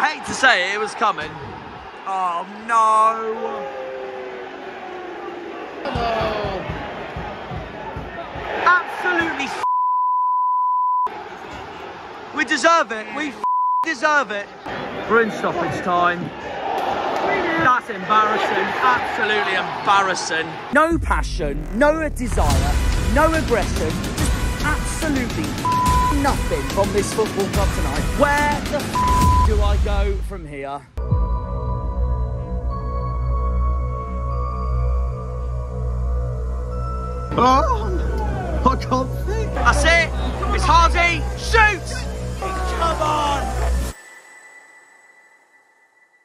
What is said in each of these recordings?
hate to say it, it was coming. Oh no! Oh. Absolutely. We deserve it. We deserve it. We're in stoppage time. That's embarrassing. Absolutely embarrassing. No passion, no desire, no aggression. Just absolutely nothing from this football club tonight. Where the do I go from here? Oh, I can't think. That's it. It's Hardy. Shoot! Come on.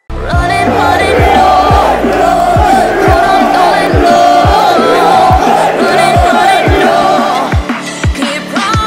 Running, running, no, no, running, no, running, running, no, keep running.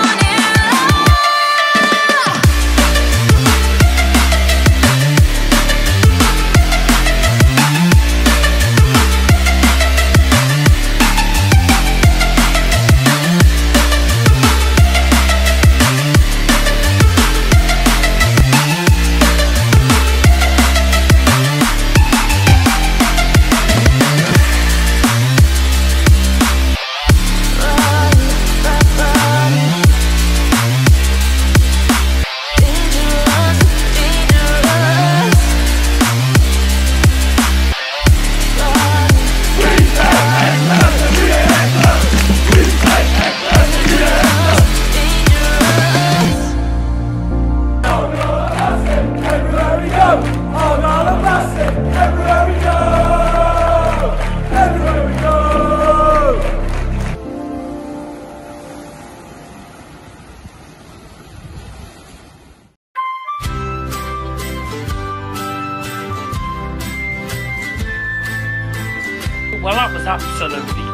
Well, that was absolutely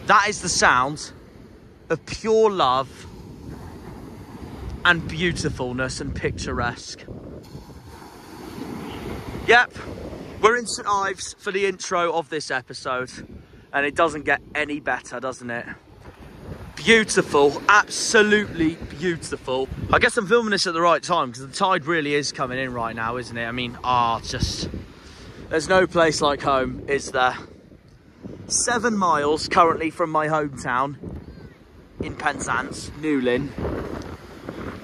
That is the sound of pure love and beautifulness and picturesque. Yep, we're in St Ives for the intro of this episode, and it doesn't get any better, doesn't it? Beautiful, absolutely beautiful. I guess I'm filming this at the right time because the tide really is coming in right now, isn't it? I mean, there's no place like home, is there? 7 miles currently from my hometown in Penzance, Newlyn,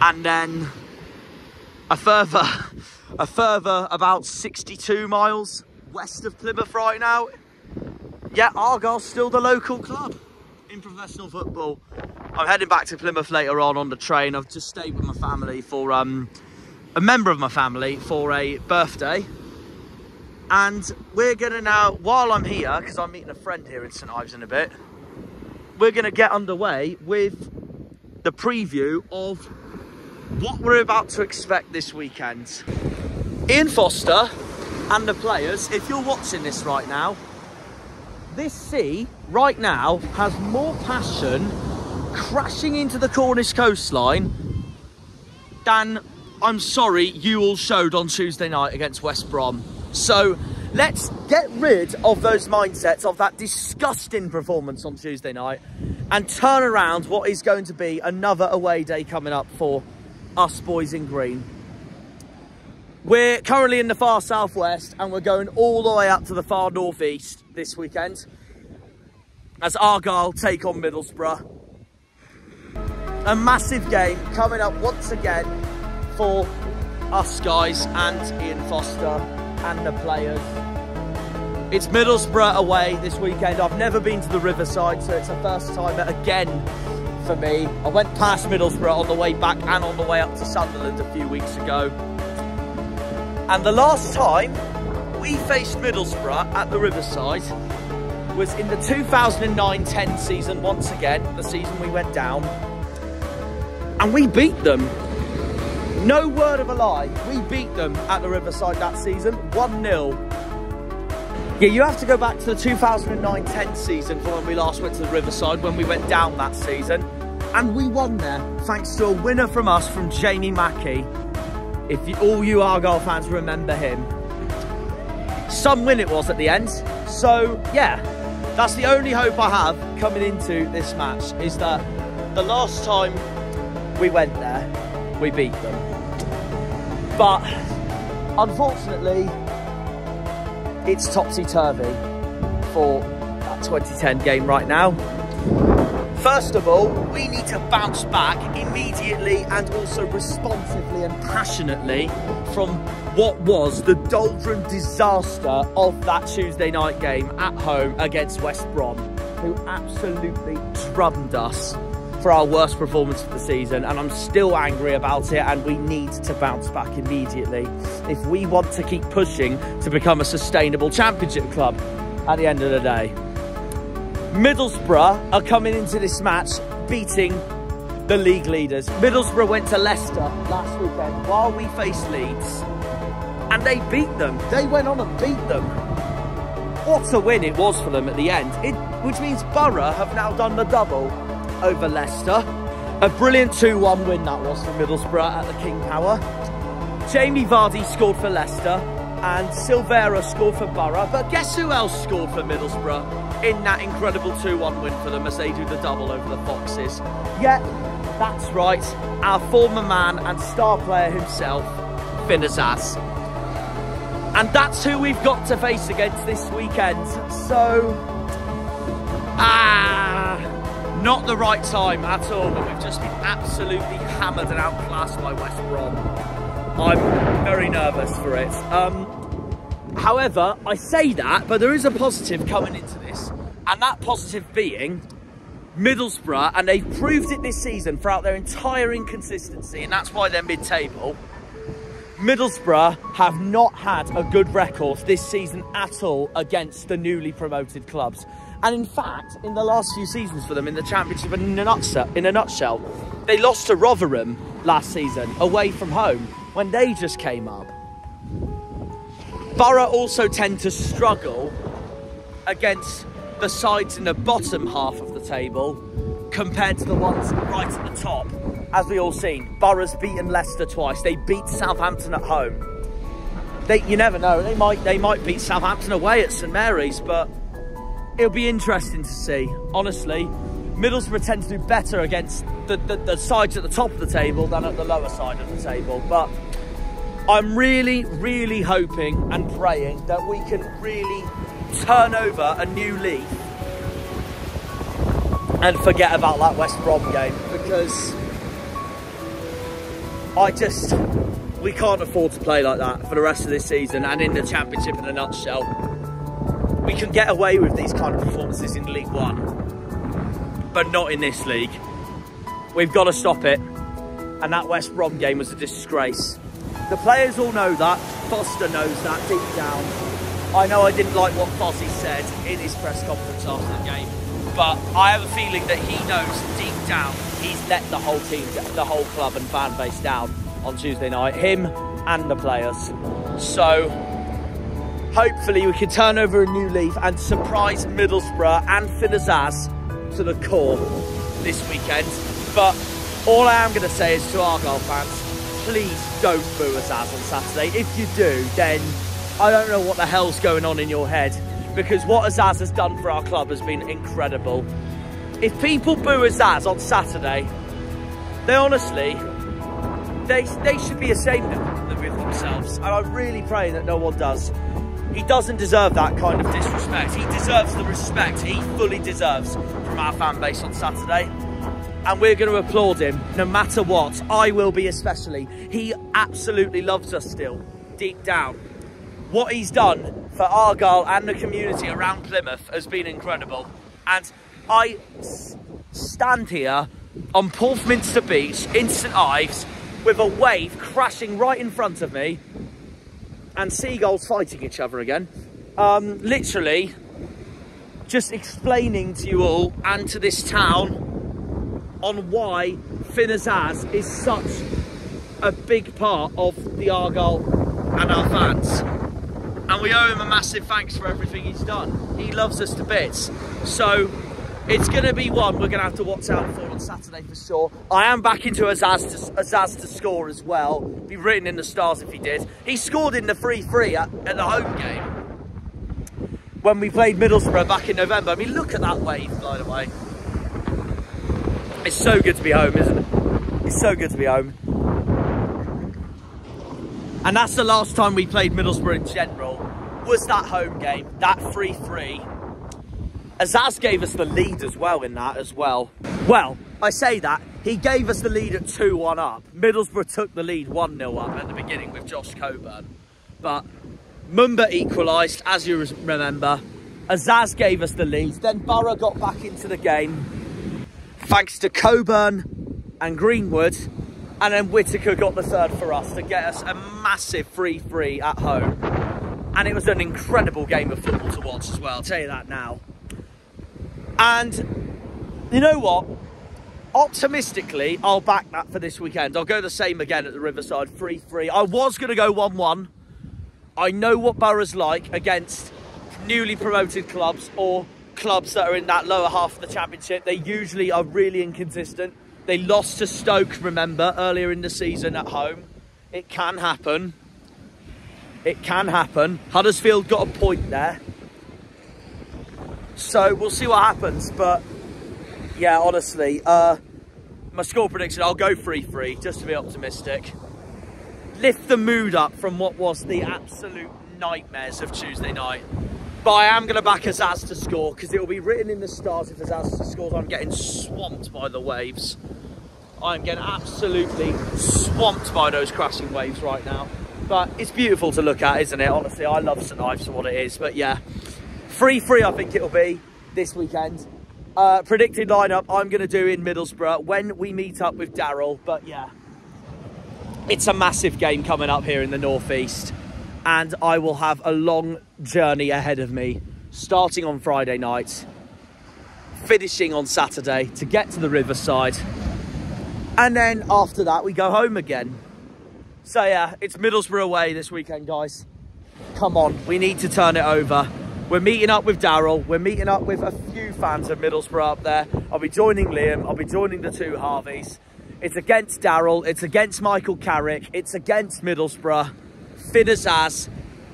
and then a further about 62 miles west of Plymouth right now. Yeah, Argyle's still the local club in professional football. I'm heading back to Plymouth later on the train. I've just stayed with my family for a member of my family for a birthday. And we're gonna now, while I'm here, because I'm meeting a friend here in St Ives in a bit, we're gonna get underway with the preview of what we're about to expect this weekend. Ian Foster and the players, if you're watching this right now, this sea right now has more passion crashing into the Cornish coastline than I'm sorry you all showed on Tuesday night against West Brom. So let's get rid of those mindsets of that disgusting performance on Tuesday night and turn around what is going to be another away day coming up for us boys in green. We're currently in the far southwest and we're going all the way up to the far northeast this weekend as Argyle take on Middlesbrough. A massive game coming up once again for us guys and Ian Foster and the players. It's Middlesbrough away this weekend. I've never been to the Riverside, so it's a first time again for me. I went past Middlesbrough on the way back and on the way up to Sunderland a few weeks ago. And the last time we faced Middlesbrough at the Riverside was in the 2009-10 season, once again, the season we went down. And we beat them. No word of a lie. We beat them at the Riverside that season, 1-0. Yeah, you have to go back to the 2009-10 season for when we last went to the Riverside, when we went down that season. And we won there, thanks to a winner from us, from Jamie Mackey. If all you Argyle fans remember him. Some win it was at the end. So, yeah, that's the only hope I have coming into this match, is that the last time we went there, we beat them. But, unfortunately, it's topsy-turvy for that 2010 game right now. First of all, we need to bounce back immediately and also responsively and passionately from what was the doldrum disaster of that Tuesday night game at home against West Brom, who absolutely drummed us for our worst performance of the season, and I'm still angry about it, and we need to bounce back immediately if we want to keep pushing to become a sustainable championship club at the end of the day. Middlesbrough are coming into this match beating the league leaders. Middlesbrough went to Leicester last weekend while we faced Leeds, and they beat them. They went on and beat them. What a win it was for them at the end, which means Boro have now done the double over Leicester. A brilliant 2-1 win that was for Middlesbrough at the King Power. Jamie Vardy scored for Leicester and Silvera scored for Boro, but guess who else scored for Middlesbrough in that incredible 2-1 win for them as they do the double over the Foxes? Yeah, that's right, our former man and star player himself, Penzance. And that's who we've got to face against this weekend. So, not the right time at all, but we've just been absolutely hammered and outclassed by West Brom. I'm very nervous for it. However, I say that, but there is a positive coming into this, and that positive being Middlesbrough, and they've proved it this season throughout their entire inconsistency, and that's why they're mid-table. Middlesbrough have not had a good record this season at all against the newly promoted clubs. And in fact, in the last few seasons for them in the Championship, in a nutshell, they lost to Rotherham last season, away from home, when they just came up. Boro also tend to struggle against the sides in the bottom half of the table compared to the ones right at the top. As we all seen, Boro's beaten Leicester twice. They beat Southampton at home. You never know, they might beat Southampton away at St Mary's, but it'll be interesting to see. Honestly, Middlesbrough tend to do better against the sides at the top of the table than at the lower side of the table. But I'm really, really hoping and praying that we can really turn over a new leaf and forget about that West Brom game, because we can't afford to play like that for the rest of this season and in the Championship in a nutshell. We can get away with these kind of performances in League One, but not in this league. We've got to stop it, and that West Brom game was a disgrace. The players all know that, Foster knows that deep down. I know I didn't like what Fozzie said in his press conference after the game, but I have a feeling that he knows deep down he's let the whole team, the whole club and fan base down on Tuesday night, him and the players. So hopefully we can turn over a new leaf and surprise Middlesbrough and Penzance to the core this weekend. But all I am going to say is to Argyle fans, please don't boo Azaz on Saturday. If you do, then I don't know what the hell's going on in your head, because what Azaz has done for our club has been incredible. If people boo Azaz on Saturday, they honestly, they should be ashamed with themselves. And I really pray that no one does. He doesn't deserve that kind of disrespect. He deserves the respect he fully deserves from our fan base on Saturday. And we're going to applaud him no matter what. I will be especially. He absolutely loves us still, deep down. What he's done for Argyle and the community around Plymouth has been incredible. And I stand here on Porthminster Beach in St Ives with a wave crashing right in front of me and seagulls fighting each other again. Literally just explaining to you all and to this town on why Finn Azaz is such a big part of the Argyle and our fans. And we owe him a massive thanks for everything he's done. He loves us to bits. So it's going to be one we're going to have to watch out for on Saturday for sure. I am back into Azaz to score as well. Be written in the stars if he did. He scored in the 3-3 at the home game when we played Middlesbrough back in November. I mean, look at that wave, by the way. It's so good to be home, isn't it? It's so good to be home. And that's the last time we played Middlesbrough in general, was that home game, that 3-3. Azaz gave us the lead as well in that as well. Well, I say that, he gave us the lead at 2-1 up. Middlesbrough took the lead 1-0 up at the beginning with Josh Coburn. But Mumba equalised, as you remember. Azaz gave us the lead. Then Boro got back into the game, thanks to Coburn and Greenwood. And then Whittaker got the third for us to get us a massive 3-3 at home. And it was an incredible game of football to watch as well, I'll tell you that now. And you know what? Optimistically, I'll back that for this weekend. I'll go the same again at the Riverside, 3-3. I was going to go 1-1. I know what Boro's like against newly promoted clubs or clubs that are in that lower half of the championship. They usually are really inconsistent. They lost to Stoke, remember, earlier in the season at home. It can happen. It can happen. Huddersfield got a point there. So we'll see what happens. But yeah, honestly, my score prediction, I'll go 3-3 just to be optimistic. Lift the mood up from what was the absolute nightmares of Tuesday night. But I am going to back Azaz to score because it will be written in the stars if Azaz scores. I'm getting swamped by the waves. I'm getting absolutely swamped by those crashing waves right now. But it's beautiful to look at, isn't it? Honestly, I love St Ives for what it is. But yeah, 3-3 I think it'll be this weekend. Predicted lineup I'm going to do in Middlesbrough when we meet up with Daryl. But yeah, it's a massive game coming up here in the northeast. And I will have a long journey ahead of me, starting on Friday night, finishing on Saturday to get to the Riverside. And then after that, we go home again. So yeah, it's Middlesbrough away this weekend, guys. Come on, we need to turn it over. We're meeting up with Daryl. We're meeting up with a few fans of Middlesbrough up there. I'll be joining Liam. I'll be joining the two Harveys. It's against Daryl. It's against Michael Carrick. It's against Middlesbrough. Finn Azaz.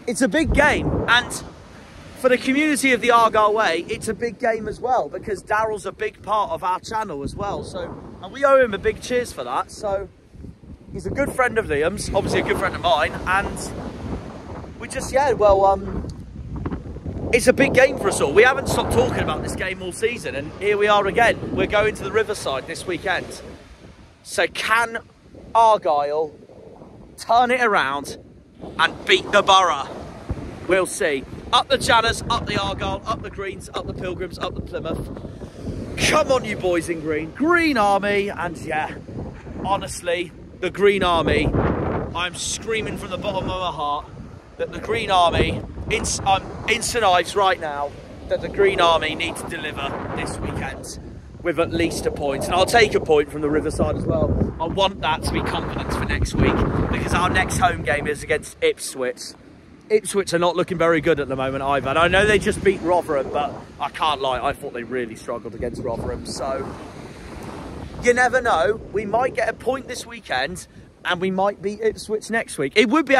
It's a big game, and for the community of the Argyle Way, it's a big game as well, because Daryl's a big part of our channel as well. So, and we owe him a big cheers for that. So he's a good friend of Liam's, obviously a good friend of mine, and we just, yeah, well, it's a big game for us all. We haven't stopped talking about this game all season, and here we are again. We're going to the Riverside this weekend. So can Argyle turn it around and beat the Boro? We'll see. Up the Janners, up the Argyle, up the Greens, up the Pilgrims, up the Plymouth. Come on, you boys in green. Green Army. And yeah, honestly, the Green Army, I'm screaming from the bottom of my heart that the Green Army, in St Ives right now, that the Green Army need to deliver this weekend with at least a point. And I'll take a point from the Riverside as well. I want that to be confidence for next week, because our next home game is against Ipswich. Ipswich are not looking very good at the moment either. And I know they just beat Rotherham, but I can't lie, I thought they really struggled against Rotherham. So you never know, we might get a point this weekend and we might beat Ipswich next week. It would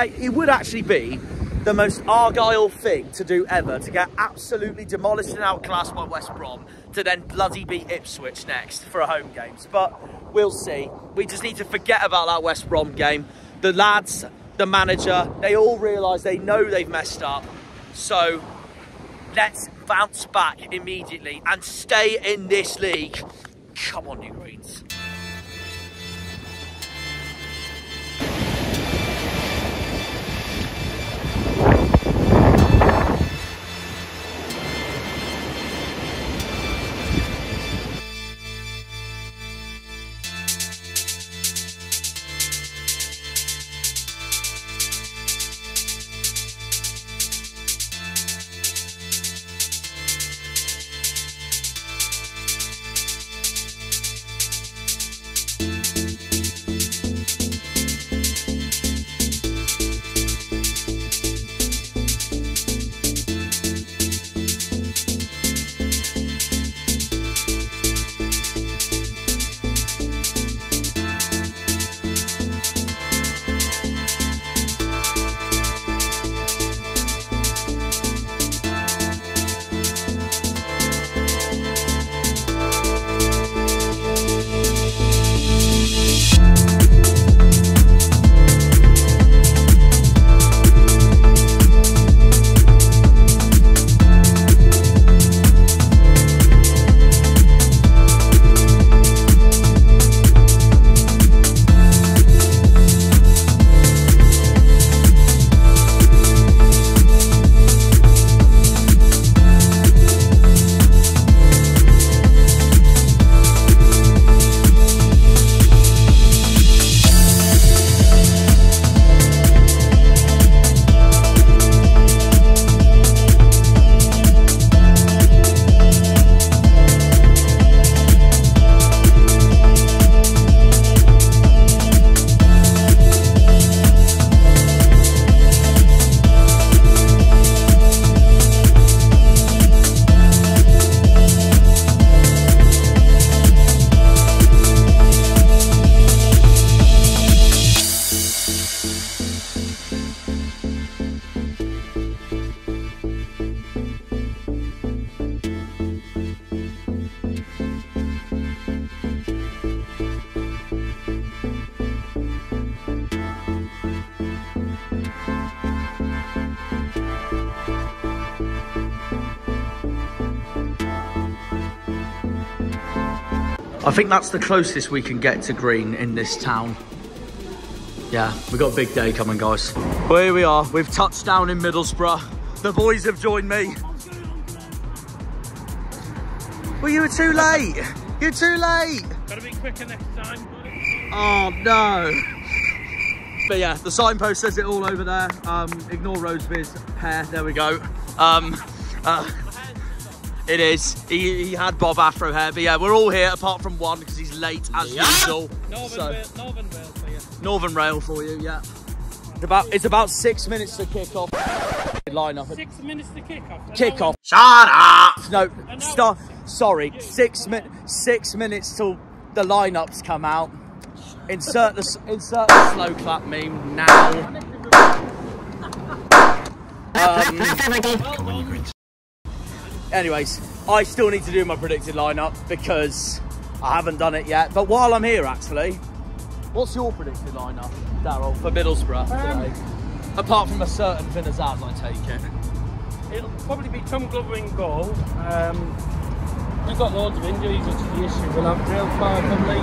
actually be the most Argyle thing to do ever, to get absolutely demolished and outclassed by West Brom, to then bloody beat Ipswich next for a home games. But we'll see. We just need to forget about that West Brom game. The lads, the manager, they all realise, they know they've messed up. So let's bounce back immediately and stay in this league. Come on, you Greens. I think that's the closest we can get to green in this town. Yeah, we've got a big day coming, guys. Well, here we are. We've touched down in Middlesbrough. The boys have joined me. Well, you were too late. You're too late. Gotta be quicker next time. Oh, no. But yeah, the signpost says it all over there. Ignore Rosebeer's hair. There we go. It is. He had Bob Afro hair. But yeah, we're all here apart from one because he's late as usual. Northern Rail for you. Northern Rail for you, yeah. It's about 6 minutes to kick off. Line up. 6 minutes to kick off. Kick off. Shut up! No, start. Sorry, 6 minutes till the lineups come out. Insert the slow clap meme now. Anyways, I still need to do my predicted lineup because I haven't done it yet. But while I'm here, actually, what's your predicted lineup, Daryl, for Middlesbrough today? Apart from a certain Penzance, I take it. It'll probably be Tom Glover in goal. We've got loads of injuries, which is the issue. We'll have Drill probably.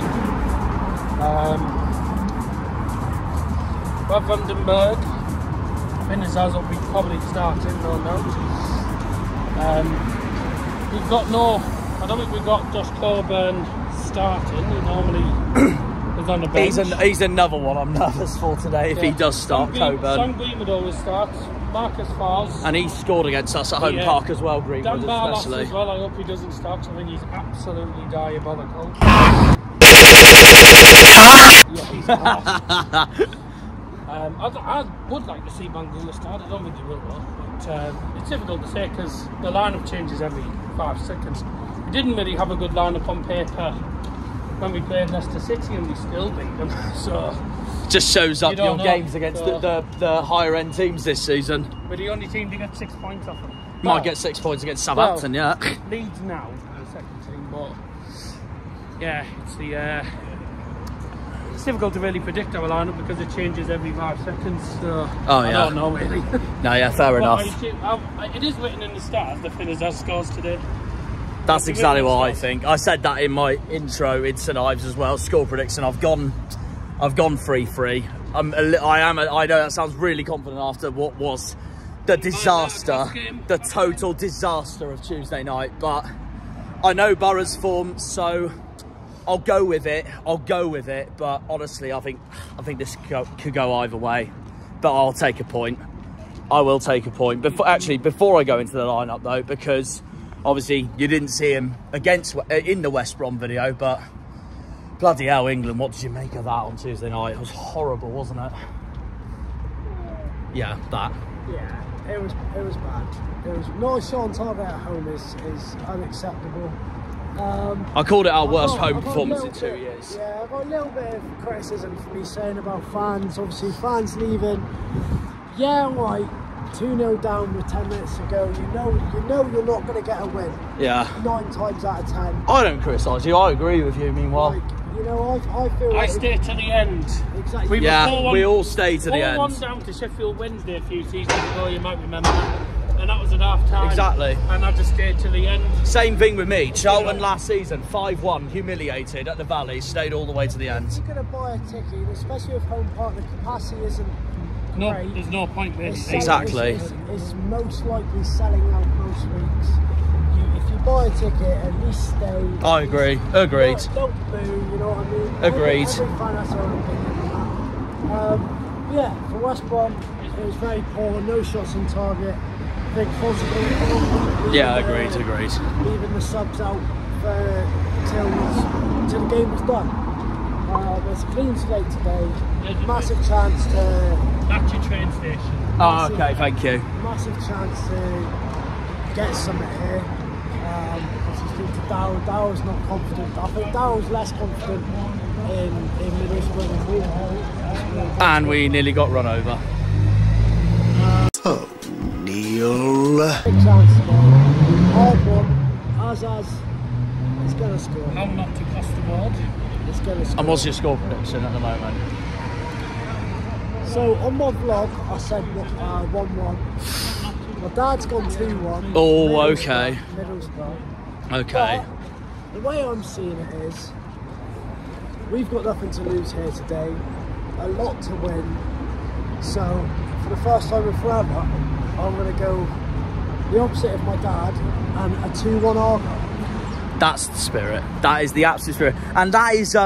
Rob Vandenberg. Penzance will be probably starting, no doubt. We've got I don't think we've got Josh Coburn starting. He normally is on the bench. He's another one I'm nervous for today if he does start, Coburn. Sam Green would always start. Marcus Fars. And he scored against us at home park as well, Greenwood Dan Barlow especially. as well, I hope he doesn't start because I think he's absolutely diabolical. Yeah, he's class. I would like to see Bangula start. I don't think he will, but it's difficult to say because the lineup changes every 5 seconds. We didn't really have a good lineup on paper when we played Leicester City and we still beat them. So Just shows up You don't your know. games against the higher end teams this season. We're the only team to get 6 points off them. Might get 6 points against Southampton, yeah. Leeds now, the second team, but yeah, it's difficult to really predict our lineup because it changes every 5 seconds. So I don't know really. No, yeah, fair enough. It is written in the stars that Finners scores today. That's exactly what I think. I said that in my intro in St Ives as well. Score prediction. I've gone 3-3. I know that sounds really confident after what was the disaster, the total disaster of Tuesday night. But I know Boro's form, so I'll go with it. But honestly, I think this could go either way. But I'll take a point. I will take a point. Before I go into the lineup though, because obviously you didn't see him in the West Brom video, but bloody hell, England! What did you make of that on Tuesday night? It was horrible, wasn't it? Yeah, that. Yeah, it was bad. It was not a shot on target at home is unacceptable. I called it our worst home performance in 2 years. Yeah, I've got a little bit of criticism for me saying about fans. Obviously, fans leaving. Yeah, right. 2-0 down with 10 minutes to go. You know you're not going to get a win. Yeah. 9 times out of 10. I don't criticise you. I agree with you. Meanwhile, I feel like stay to the end. Exactly. We all stay to the end. 4-1 down to Sheffield Wednesday a few seasons ago. You might remember that. And that was at half time. Exactly. And I just stayed to the end. Same thing with me. Charlton last season, 5-1, humiliated at the Valley, stayed all the way to the end. If you're going to buy a ticket, especially if home park, the capacity isn't great. There's no point really. Exactly. It's most likely selling out most weeks. If you buy a ticket, at least stay. I agree. Agreed. Don't boo, you know what I mean? Agreed. Every fan has their own opinion on that. Yeah, for West Brom, it was very poor, no shots on target. Big positive. Yeah, agreed. Leaving the subs out till the game was done. There's a clean slate today. Massive chance to. That's your train station. Oh, okay, thank you. Massive chance to get something here. Obviously, to Darrow's not confident. I think Darrow's less confident in Middlesbrough than we are. And we nearly got run over. Big chance today. Hard one. Azaz is going to score. How not to cross the board. It's going to score. And what's your score prediction at the moment? So on my vlog, I said 1-1. My dad's gone 2-1. Oh, okay. Middlesbrough. Okay. But the way I'm seeing it is, we've got nothing to lose here today, a lot to win. So for the first time in forever, I'm going to go the opposite of my dad and a 2-1 Argyle. That's the spirit. That is the absolute spirit. And that is,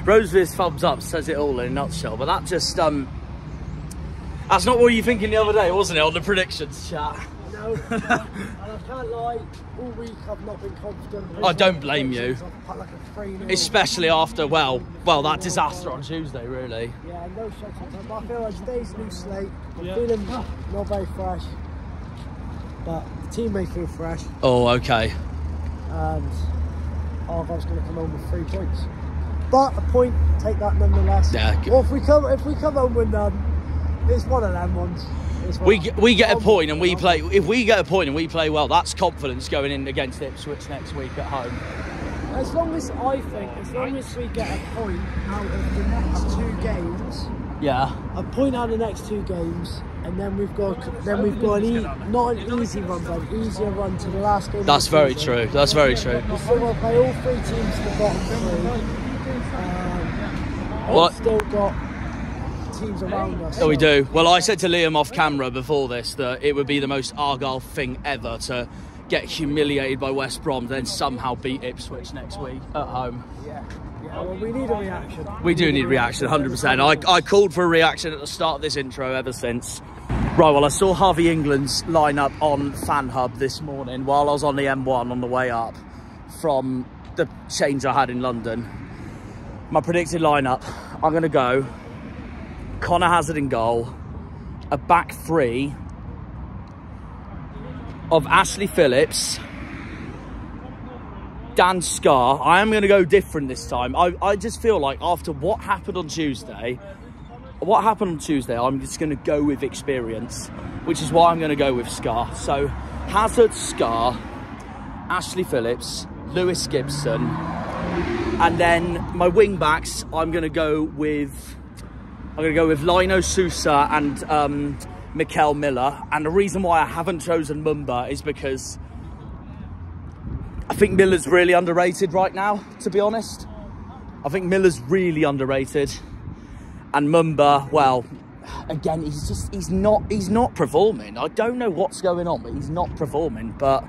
Rose's thumbs up says it all in a nutshell. But that just, that's not what you were thinking the other day, wasn't it, on the predictions chat? No, and I can't lie, all week I've not been confident. I don't blame you. I've put like a 3-0. Especially after, well, that disaster on Tuesday, really. Yeah, no shots on time. I feel like today's new slate. I'm feeling not very fresh, but the team may feel fresh. Oh, okay. And Argyle's going to come home with 3 points. But a point, take that nonetheless. Yeah. Or if we come home with none, it's one of them ones. We get a point and we play. If we get a point and we play well, that's confidence going in against Ipswich next week at home. As long as we get a point out of the next 2 games. Yeah. A point out of the next 2 games, and then we've got not an easy run, but an easier run to the last game. That's very true. That's very true. We've still got to play all 3 teams to the bottom 3. We've still got teams around us. Oh, we do. Well, I said to Liam off camera before this that it would be the most Argyle thing ever to get humiliated by West Brom, then somehow beat Ipswich next week at home. Yeah, well, we need a reaction. We do need reaction, 100%. I called for a reaction at the start of this intro ever since. Right, well, I saw Harvey England's lineup on Fan Hub this morning while I was on the M1 on the way up from the change I had in London. My predicted lineup, I'm going to go Connor Hazard in goal, a back 3 of Ashley Phillips, Dan Scar. I am going to go different this time. I just feel like after what happened on Tuesday, I'm just going to go with experience, which is why I'm going to go with Scar. So Hazard, Scar, Ashley Phillips, Lewis Gibson, and then my wing backs. I'm going to go with Lino Sousa and Mikel Miller. And the reason why I haven't chosen Mumba is because I think Miller's really underrated right now, to be honest. I think Miller's really underrated. And Mumba, well, again, he's not performing. I don't know what's going on, but he's not performing. But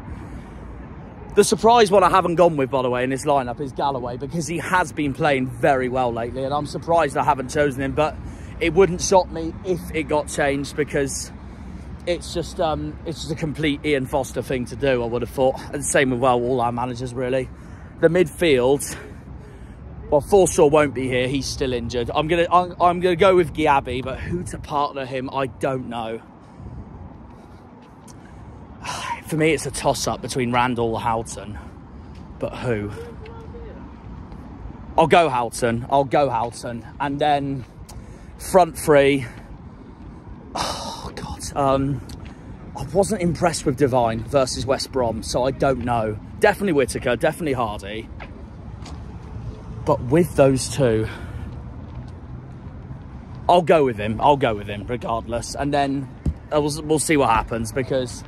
the surprise one I haven't gone with, by the way, in this lineup is Galloway, because he has been playing very well lately, and I'm surprised I haven't chosen him. But it wouldn't shock me if it got changed, because it's just a complete Ian Foster thing to do, I would have thought. And same with, well, all our managers, really. The midfield, well, Forshaw won't be here. He's still injured. I'm gonna go with Giabi, but who to partner him, I don't know. For me, it's a toss-up between Randall or Houghton. But who? I'll go Houghton. And then front three. Oh, God. I wasn't impressed with Devine versus West Brom, so I don't know. Definitely Whittaker, definitely Hardy. But with those two, I'll go with him regardless. And then we'll see what happens, because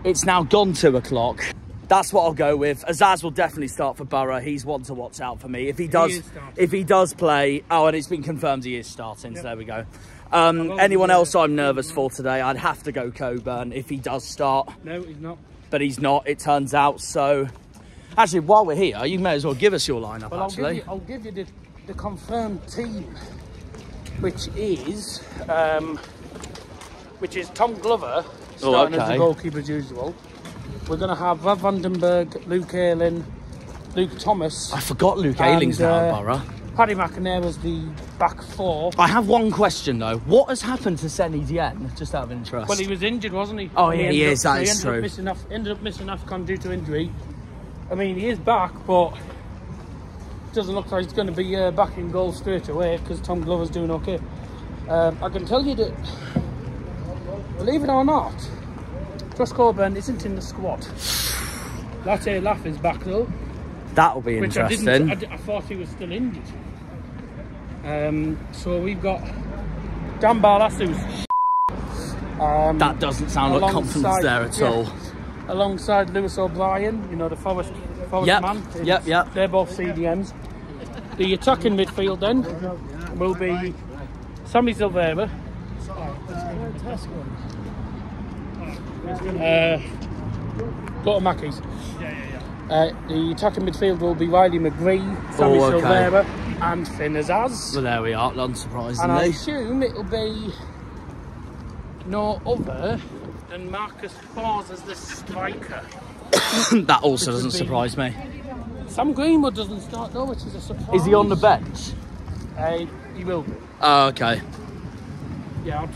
it's now gone 2 o'clock. That's what I'll go with. Azaz will definitely start for Boro. He's one to watch out for me. If he does play, oh, and it's been confirmed he is starting, so there we go. Anyone else I'm nervous for today, I'd have to go Coburn if he does start. No, he's not. But he's not, it turns out. So actually, while we're here, you may as well give us your lineup. Well, actually, I'll give you the confirmed team, which is Tom Glover starting as the goalkeeper as usual. We're going to have Rav Vandenberg, Luke Ayling, Luke Thomas. I forgot Luke Ayling's now at Borough. Paddy McInerney as the back four. I have one question though. What has happened to Senny Dien? Just out of interest. Well, he was injured, wasn't he? Oh, yeah, he is. That is true. Ended up missing AFCON due to injury. I mean, he is back, but doesn't look like he's going to be back in goal straight away, because Tom Glover's doing okay. I can tell you that, believe it or not, Josh Coburn isn't in the squad. Latte Laff is back though. That'll be interesting. I thought he was still injured. So we've got Dan Barlassu's that doesn't sound like confidence there at all. Alongside Lewis O'Brien, you know, the Forest man. Yep. They're both CDMs. The attacking midfield then will be Sammy Silvera. Go to Mackey's. The attacking midfield will be Riley McGree, Sammy Silvera, and Finn Azaz. Well, there we are, unsurprisingly. And I assume it'll be no other than Marcus Fors as the striker. That also doesn't surprise me. Sam Greenwood doesn't start though, which is a surprise. Is he on the bench? He will be. Oh, okay. Yeah, I'll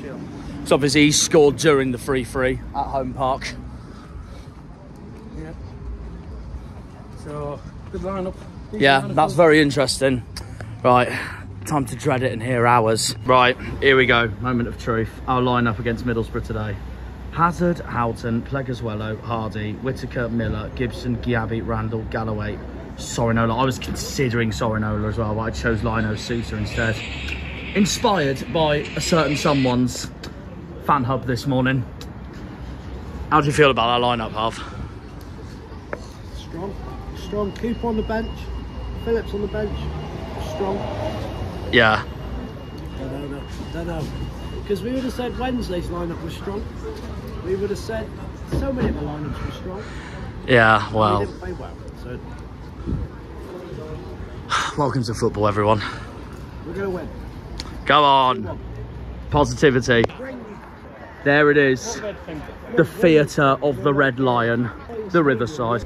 chill. So obviously he scored during the 3-3 at Home Park. Yeah. So, good lineup. Yeah, that's very interesting. Right, time to dread it and hear ours. Right, here we go. Moment of truth. Our lineup against Middlesbrough today. Hazard, Houghton, Pleguezuelo, Hardy, Whittaker, Miller, Gibson, Giabi, Randall, Galloway, Sorinola. I was considering Sorinola as well, but I chose Lino Sousa instead. Inspired by a certain someone's fan hub this morning. How do you feel about that lineup, Half? Strong. Cooper on the bench, Phillips on the bench. Strong. Yeah. Don't know. Because we would have said Wednesday's lineup was strong. We would have said so many of the lineups were strong. Yeah, well. We didn't play well. So. Welcome to football, everyone. We're going to win. Go on. Positivity. There it is. The theatre of the Red Lion, the Riverside.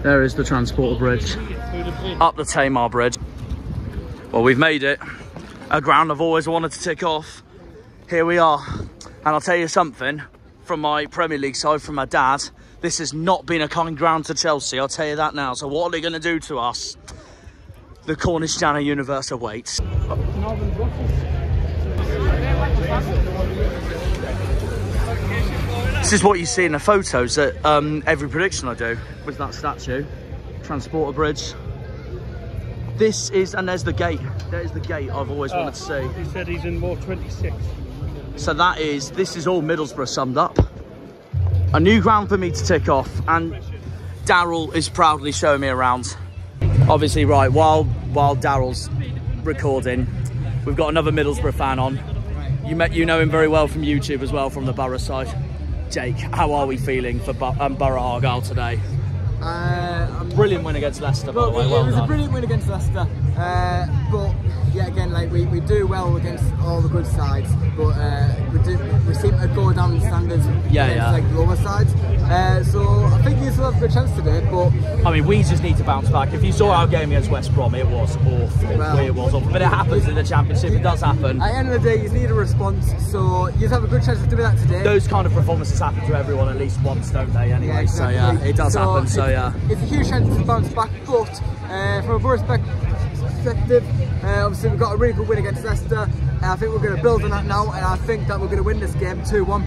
There is the Transporter Bridge. Up the Tamar Bridge. Well, we've made it. A ground I've always wanted to tick off. Here we are. And I'll tell you something, from my Premier League side, from my dad, This has not been a kind ground to Chelsea, I'll tell you that now. So what are they going to do to us? The Cornish Janner universe awaits. This is what you see in the photos at every prediction I do with that statue. Transporter Bridge. This is, and there's the gate. There's the gate I've always wanted to see. He said he's in War 26. So this is all Middlesbrough summed up. A new ground for me to tick off, and Daryl is proudly showing me around. Obviously, right, while Daryl's recording, we've got another Middlesbrough fan on. You know him very well from YouTube as well, from the Boro side. Jake, how are we feeling for Boro Argyle today? Brilliant win against Leicester, by the way. Well, it was a brilliant win against Leicester, but yeah, again, like we do well against all the good sides, but we seem to go down the standards against like the lower sides. So I think you still have a good chance today, but I mean, we just need to bounce back. If you saw our game against West Brom, it was awful. Well, it was awful, but it happens in the Championship. It does happen. At the end of the day, you need a response, so you have a good chance of doing that today. Those kind of performances happen to everyone at least once, don't they? Anyway, yeah, exactly. So yeah, it does happen. So yeah, it's a huge chance to bounce back, but from a Boro perspective, obviously we've got a really good win against Leicester. I think we're going to build on that now, and I think that we're going to win this game 2-1.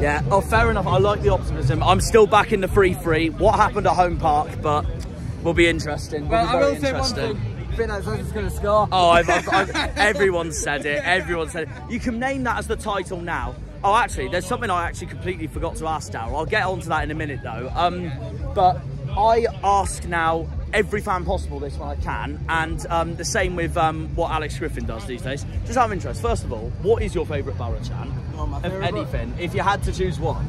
Yeah, oh, fair enough. I like the optimism. I'm still back in the 3-3. What happened at home park, but will be interesting. Well, I will say one thing. Penzance is going to score. Oh, everyone said it. Everyone said it. You can name that as the title now. Oh, actually, there's something I actually completely forgot to ask Darryl. I'll get onto that in a minute, though. But I ask now every fan possible this when I can, and the same with what Alex Griffin does these days. Just out of interest, first of all, what is your favourite Boro chant? Of anything, if you had to choose one?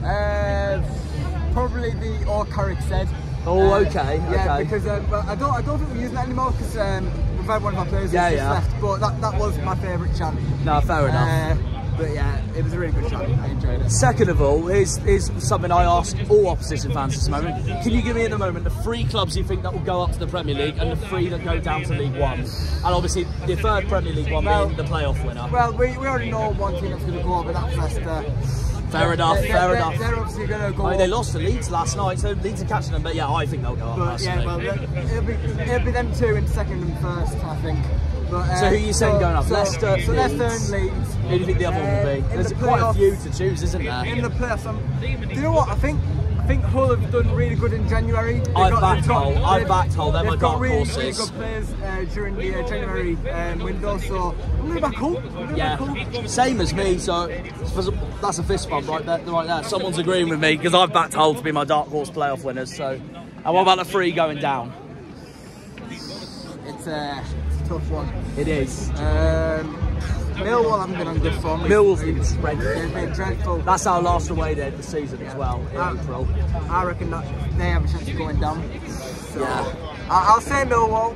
Probably the "All Carrick said." Oh, okay. Yeah, okay. because I don't think we're using that anymore because we've had one of our players who's just left. But that was my favourite chant. No, fair enough. But yeah, it was a really good chant. I enjoyed it. Second of all, is something I ask all opposition fans this moment. Can you give me at the moment the 3 clubs you think that will go up to the Premier League and the 3 that go down to League One? And obviously the third Premier League one being the playoff winner. Well, we already know one team that's going to go up, but that's Leicester. Fair enough, fair enough. They're obviously going to go. I mean, they lost to Leeds last night, so Leeds are catching them. But yeah, I think they'll go up. But yeah, well, it'll be them 2 in second and first, I think. But, so who are you saying going up? So Leicester, so Leicester and Leeds. Who do you think the other one will be? There's quite a few to choose, isn't there? In the playoffs, do you know what I think? I think Hull have done really good in January. I've backed Hull. They're my dark horses. Really good players during the January window, so I'm going to back Hull. Yeah, same as me. So that's a fist bump right there. Someone's agreeing with me because I've backed Hull to be my dark horse playoff winners. So, and what about the 3 going down? It's a tough one. It is. Millwall haven't been on good form. Millwall's been dreadful. They've been dreadful. That's our last away day of the season as well, in April. I reckon that they have a chance of going down. So yeah. I'll say Millwall.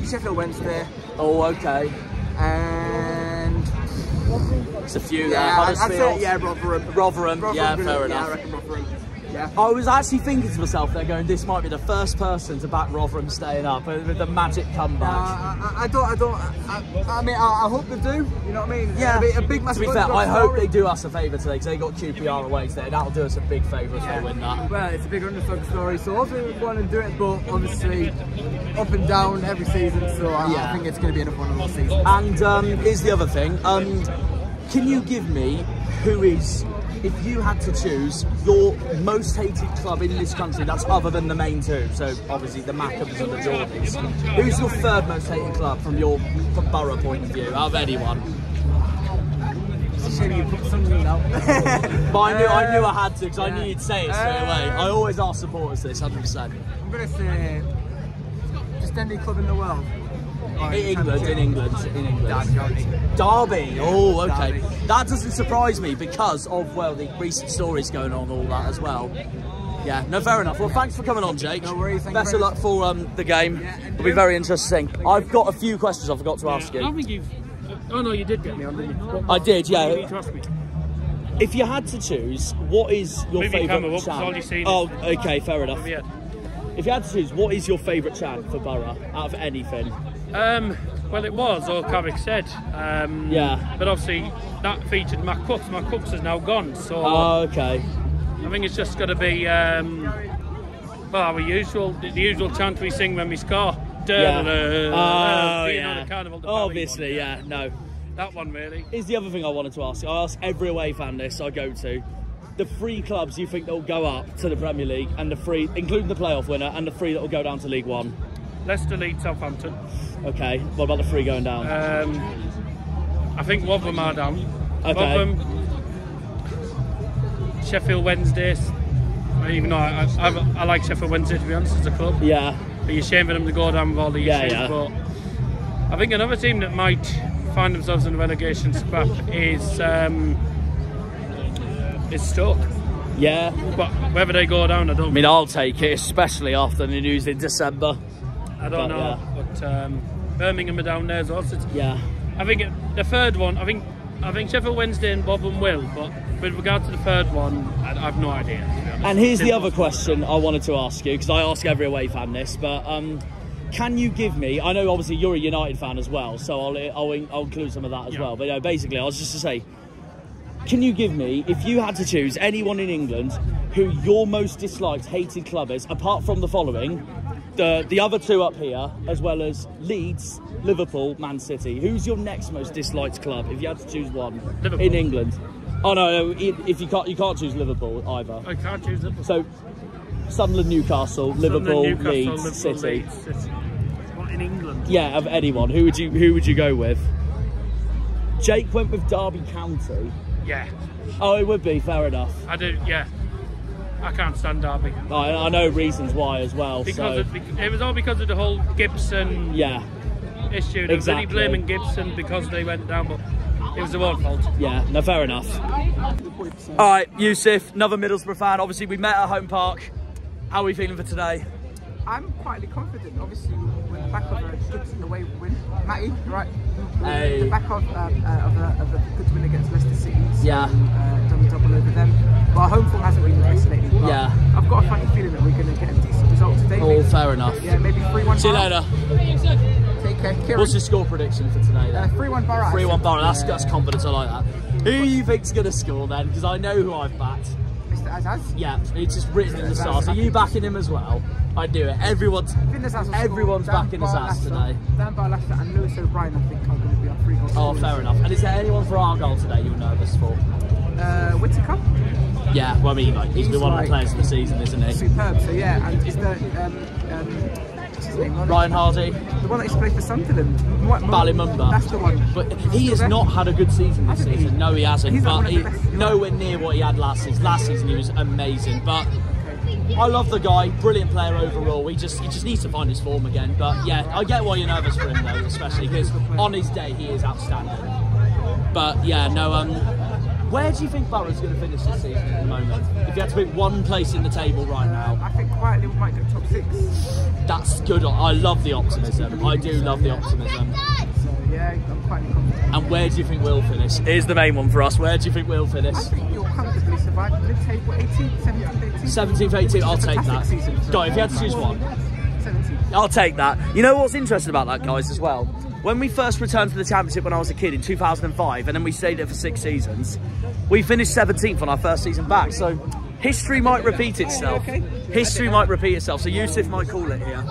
Sheffield Wednesday. Oh, okay. And it's a few there. I'd say Rotherham. Yeah, fair enough. Yeah, I reckon Rotherham. Yeah. I was actually thinking to myself there, going, this might be the first person to back Rotherham staying up with the magic comeback. I mean, I hope they do. You know what I mean? Yeah. A big massive. To be fair, I hope they do us a favour today because they got QPR away today. That'll do us a big favour if they win that. Well, it's a big underdog story, so hopefully we go on and do it. But obviously, up and down every season. So I think it's going to be another one of those seasons. And here's the other thing. Can you give me who is, if you had to choose your most hated club in this country, that's other than the main 2, so obviously the Maccabees and the Geordies, who's your 3rd most hated club from Boro point of view, out of anyone? You put something out. But I knew I had to because I knew you'd say it straight away. I always ask supporters this, 100%. I'm going to say just any club in the world. In England. Derby. Oh, okay. Derby. That doesn't surprise me because of, well, the recent stories going on, all that as well. Yeah, no, fair enough. Well, thanks for coming on, Jake. No worries. Best of luck for the game. It'll be very interesting. I've got a few questions I forgot to ask you. I don't think you've... Oh, no, you did get me on, didn't you? I did, yeah. You trust me. If you had to choose, what is your favourite chant? Oh, okay, fair enough. If you had to choose, what is your favourite chant for Boro out of anything? Well, it was all Carrick said. Yeah. But obviously that featured Mac Cooks. Mac Cooks is now gone. So. Oh, okay. I think it's just got to be, well, our usual, the usual chant we sing when we score. Obviously, yeah, no. That one, really. Here's the other thing I wanted to ask. I ask every away fan this I go to. The 3 clubs you think that will go up to the Premier League, and the 3, including the playoff winner, and the 3 that will go down to League One. Leicester, Leeds, Southampton. Okay, what about the 3 going down? I think one of them are down. Okay. One of them, Sheffield Wednesday. Even though I like Sheffield Wednesday, to be honest, as a club. Yeah. But you're shame for them to go down with all the issues. Yeah. But I think another team that might find themselves in the relegation scrap is Stoke. Yeah. But whether they go down, I don't. I mean, I'll take it, especially after the news in December. I don't know. Yeah. But Birmingham are down there as well. So yeah. I think the third one, I think Sheffield Wednesday and Botham will, but with regard to the third one, I have no idea, to be honest. And here's the other question I wanted to ask you, because I ask every away fan this, but can you give me, I know obviously you're a United fan as well, so I'll include some of that as well, but basically I was just to say, can you give me, if you had to choose anyone in England who your most disliked, hated club is, apart from the following, the other 2 up here, as well as Leeds, Liverpool, Man City. Who's your next most disliked club if you had to choose one? Liverpool. In England? Oh no, if you can't choose Liverpool either. I can't choose Liverpool. So Sunderland, Newcastle, Liverpool, Leeds, Liverpool, City. Leeds, City. What, in England? Yeah, of anyone. Who would you go with? Jake went with Derby County. Yeah. Oh, it would be, fair enough. I do, yeah. I can't stand Derby. I know reasons why as well. Because it was all because of the whole Gibson issue. They Exactly. were really blaming Gibson because they went down, but it was their own fault. Yeah, no, fair enough. All right, Yusuf, another Middlesbrough fan. Obviously, we met at home park. How are we feeling for today? I'm quietly confident. Obviously, we're the back of a good away win. Matty, right? Hey. The back of a good win against Leicester City. So, Yeah. done a double over them. But our home form hasn't been the best lately. But Yeah. I've got a funny feeling that we're going to get a decent result today. Oh, maybe. fair enough. Yeah, maybe 3-1. See you later. Take care. Kieran. What's your score prediction for today then? 3-1 Boro. 3-1 Boro, that's confidence, I like that. Who do you think's going to score then? Because I know who I've backed. Mr. Azaz? Yeah, it's just written in the stars. Are you backing him as well? I do it. Everyone's backing his ass today. Dan Barlaster and Lewis O'Brien, I think, are going to be our 3 goals. Oh, fair enough. And is there anyone for Argyle today you're nervous for? Whittaker? Yeah, well, I mean, like, he's been one of the players of the season, isn't he? Superb, so yeah, and is the, what's his name? Ryan Hardy. The one that used to play for Sunderland. Ballymunba. That's the one. But he has not had a good season this Hasn't he? season. No, he hasn't. He's But like one of the best. nowhere near what he had last season. Last season he was amazing. But I love the guy. Brilliant player overall. He just needs to find his form again. But yeah, I get why you're nervous for him though, especially because on his day he is outstanding. But yeah, no. Where do you think Boro's going to finish this season at the moment? If you had to pick one place in the table right now. I think quietly we might get top 6. That's good. I love the optimism. I do love the optimism. So yeah, I'm quite confident. And where do you think we'll finish? Here's the main one for us. Where do you think we'll finish? I think you'll comfortably survive mid-table 18th, 17th, 18th. 17th, 18th, I'll take that. Season, so Guy, if you had to choose one. 17th. I'll take that. You know what's interesting about that, guys, as well? When we first returned to the Championship when I was a kid in 2005, and then we stayed there for 6 seasons, we finished 17th on our first season back. So history might repeat itself. History might repeat itself. So Yusuf might call it here.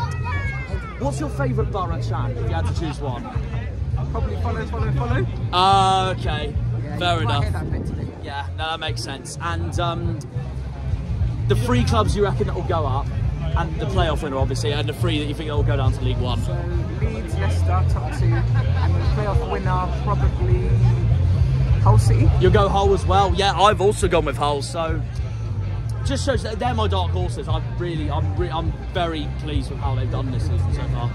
What's your favourite Boro chant if you had to choose one? Probably follow. Okay. Yeah, Fair you might enough. hear that bit today. Yeah, no, that makes sense. And the 3 clubs you reckon that will go up, and the playoff winner obviously, and the 3 that you think that will go down to League One. So Leeds, Leicester, top 2, and the playoff winner probably Hull City. You'll go Hull as well. Yeah, I've also gone with Hull. So just shows that they're my dark horses. I'm very pleased with how they've done this season so far.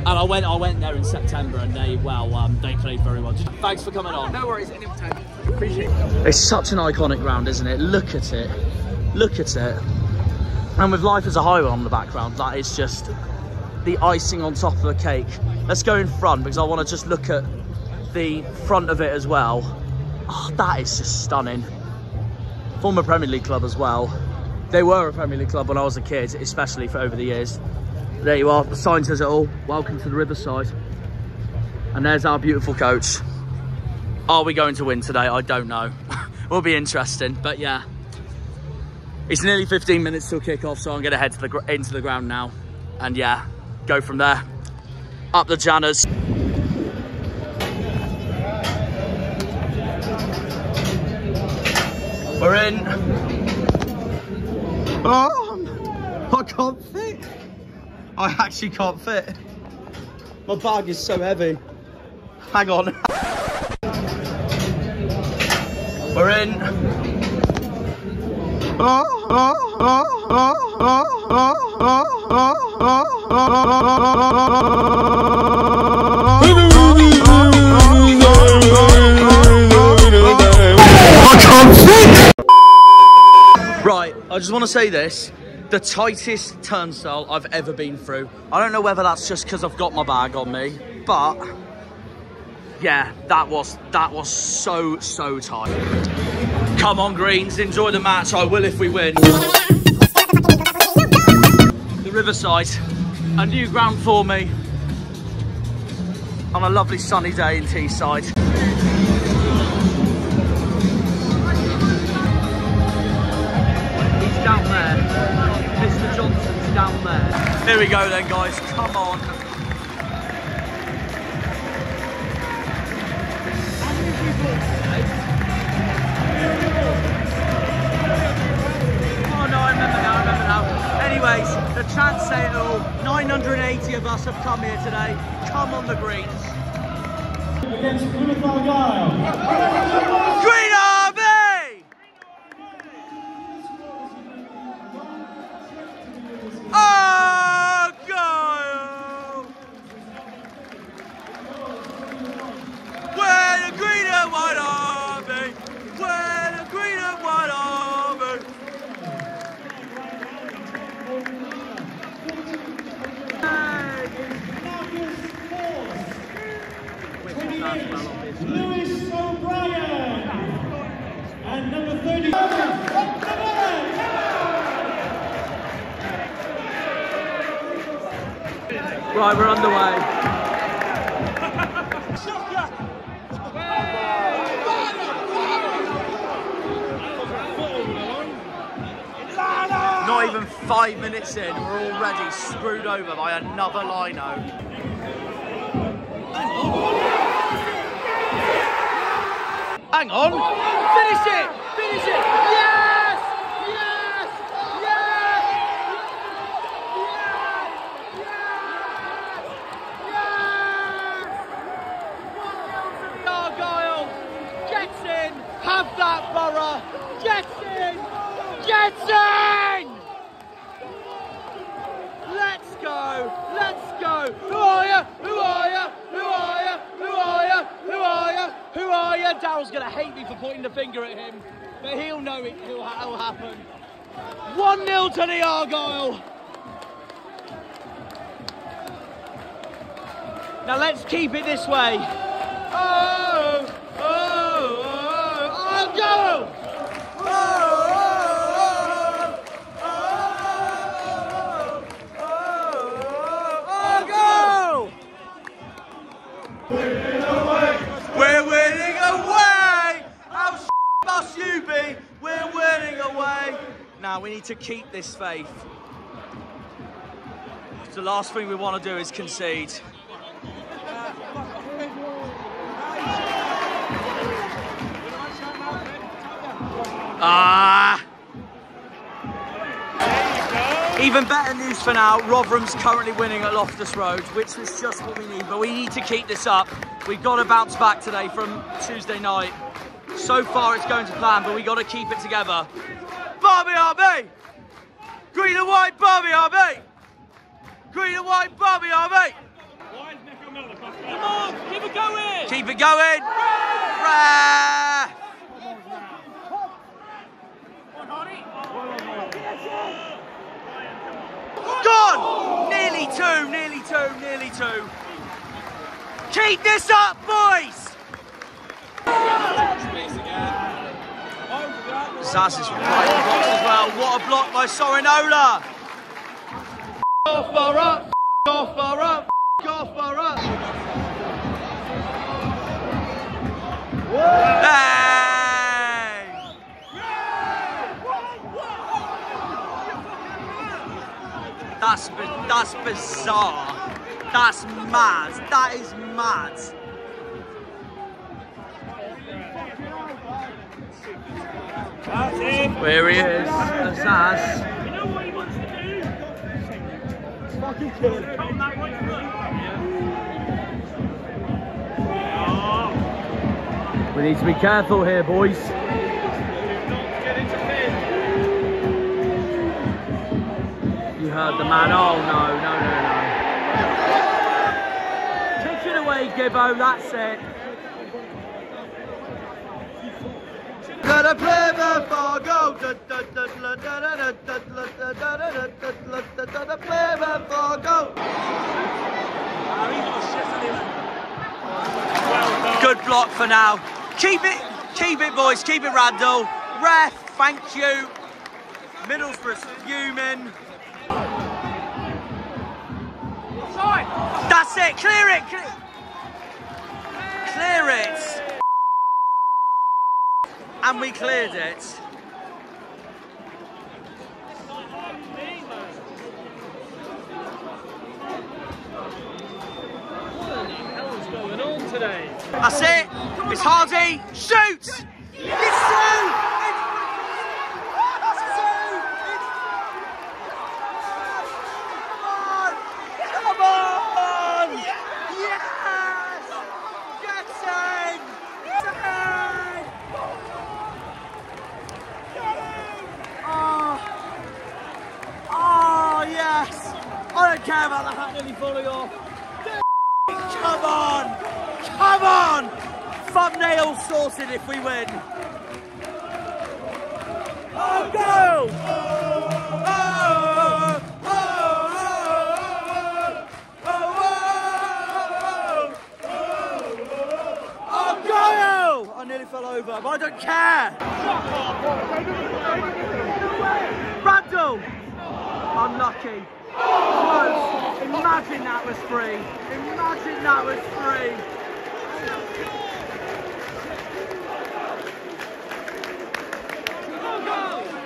And I went there in September, and they played very well. Thanks for coming on. No worries, anytime. Appreciate it. It's such an iconic ground, isn't it? Look at it. Look at it. And with Life as a Highway on the background, that is just the icing on top of the cake. Let's go in front because I want to just look at the front of it as well. Oh, that is just stunning. Former Premier League club as well. They were a Premier League club when I was a kid, especially for over the years. There you are, the sign says it all. Welcome to the Riverside. And there's our beautiful coach. Are we going to win today? I don't know. Will be interesting, but yeah. It's nearly 15 minutes till kick-off, so I'm going to head to into the ground now. And yeah, go from there. Up the Janners. We're in. Oh, I can't fit. I actually can't fit. My bag is so heavy. Hang on. We're in. Right, I just want to say this. The tightest turnstile I've ever been through. I don't know whether that's just because I've got my bag on me, but yeah, that was so tight. Come on, Greens, enjoy the match. I will if we win. The Riverside, a new ground for me on a lovely sunny day in Teesside. He's down there. Mr. Johnson's down there. Here we go then, guys. Come on. Oh no, I remember now. Anyways, the chants say it all. 980 of us have come here today. Come on the Greens. Against Plymouth Argyle. Green Army! Argyle! We're the Green and White Army! We're the Green and White Army! Lewis O'Brien and number 30. Right, we're underway. Not even 5 minutes in, we're already screwed over by another lino. Hang on! Finish it! Finish it! Yes! Yes! Yes! Yes! Yes! 1-0 to the Argyle! Gets in! Have that, Boro! Gets in! Gets in! Let's go! Let's go! Who are you? Who are you? Who are you? Who are you? Who are you? Who are you? Daryl's gonna hate me for pointing the finger at him, but he'll know it'll happen. 1-0 to the Argyle. Now let's keep it this way. Oh, oh, oh, Argyle! Oh, oh, oh, oh, Argyle! We're winning away! How must you be? We're winning away! Now we need to keep this faith. The last thing we want to do is concede. Even better news for now, Rotherham's currently winning at Loftus Road, which is just what we need, but we need to keep this up. We've got to bounce back today from Tuesday night. So far it's going to plan, but we've got to keep it together. Barbie RB! Green and white Barbie RB! Green and white Barbie RB! Come on, keep it going! Keep it going! Rah! Gone! Nearly two, nearly two, nearly two. Keep this up, boys! Zaz is right in the box as well. What a block by Sorinola! Off Boro! Off Boro! Off Boro! Hey! That's bizarre. That's mad. That is mad. Where he is, Azaz. You know what he wants to do? Fucking kill him. Come that way through. We need to be careful here, boys. You heard the man. Oh, no. Kick it away, Gibbo. That's it. Gonna play the Fargo. Play the Fargo. Good block for now. Keep it, boys. Keep it, Randall. Ref, thank you. Middlesbrough's fuming. That's it. Clear it. Clear it. And we cleared it. Today. That's it. It's Hardy. Shoot! It's two! It's two! Come on! Yes! Get in! Oh, yes! I don't care about the hat nearly falling off. Come on! Come on! Thumbnail sorted if we win. Oh, go! Oh, go! I nearly fell over, but I don't care. Randall! Unlucky. Close. Imagine that was free. Imagine that was free.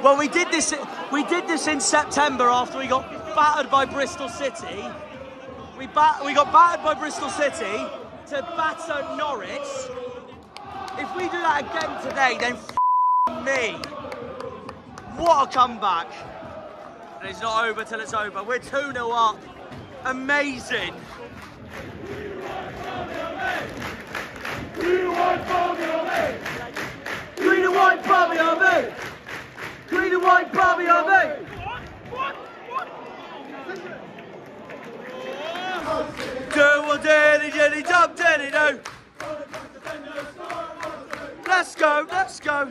Well, we did this in September after we got battered by Bristol City. We got battered by Bristol City to batter Norwich. If we do that again today, then f me. What a comeback. And it's not over till it's over. We're 2-0 up. Amazing. Green and white, Bobby on me. Green and white, Bobby on me. Green and white, Bobby on me. Do a daddy, daddy, dub, daddy, do. Let's go, let's go.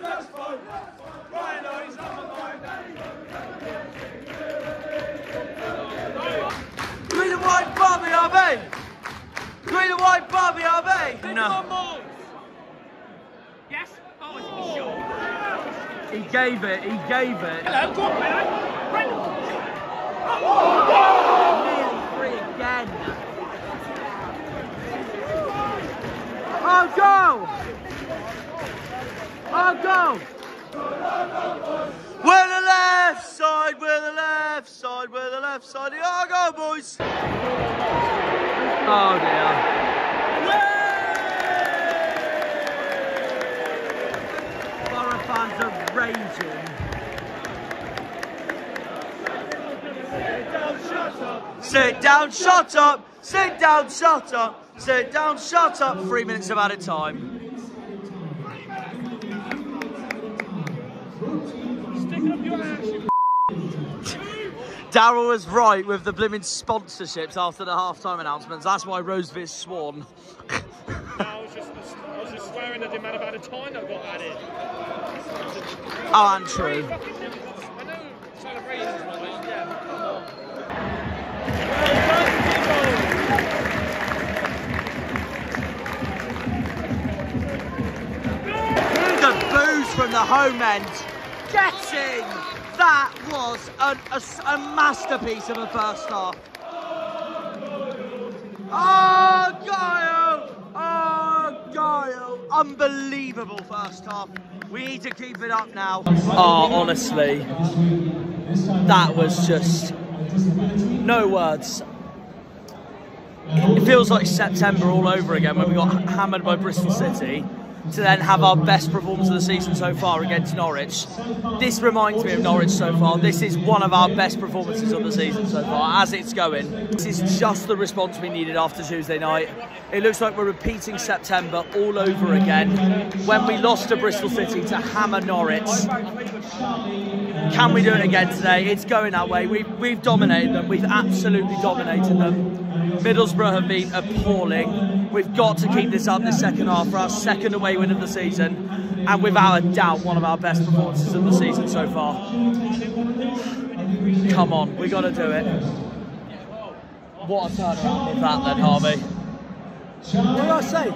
Green and white, Bobby on me. Green and white, Bobby on me. No. Yes? Oh, it's sure. He gave it, he gave it. Hello, go on, Brennan. Nearly free again. Oh, go! Oh, go! We're the left side, we're the left side, we're the left side. Oh, go, boys! Oh, dear. Boro fans are raging. Sit down, shut up! Sit down, shut up! Sit down, shut up! 3 minutes of added time. Daryl was right with the blimmin' sponsorships after the half-time announcements. That's why Roseviz swan. I was just swearing that the amount of added time that got added. Oh, and true. I know celebrations, but yeah. The booze from the home end. Getting! That was a masterpiece of the first half. Oh, Guile! Oh, Guile! Unbelievable first half. We need to keep it up now. Oh, honestly, that was just No words. It feels like September all over again when we got hammered by Bristol City to then have our best performance of the season so far against Norwich. This reminds me of Norwich so far. This is one of our best performances of the season so far, as it's going. This is just the response we needed after Tuesday night. It looks like we're repeating September all over again when we lost to Bristol City to hammer Norwich. Can we do it again today? It's going that way. We've dominated them. We've absolutely dominated them. Middlesbrough have been appalling. We've got to keep this up this second half for our second away win of the season, and without a doubt one of our best performances of the season so far. Come on, we got to do it. What a turnaround with that then, Harvey. What did I say?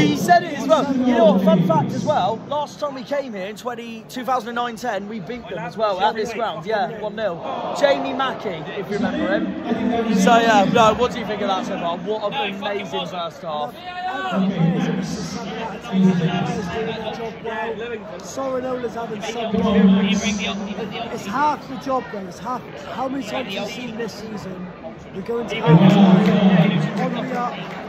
You said it as well. You know what, fun fact as well, last time we came here in 2009-10, we beat them as well at this ground, yeah, 1-0. Jamie Mackey, if you remember him. So yeah, no, what do you think of that so far? What an amazing first half. Sorinola's having some goals. It's half the job though, it's half. How many times have you seen this season? We're going to half-time,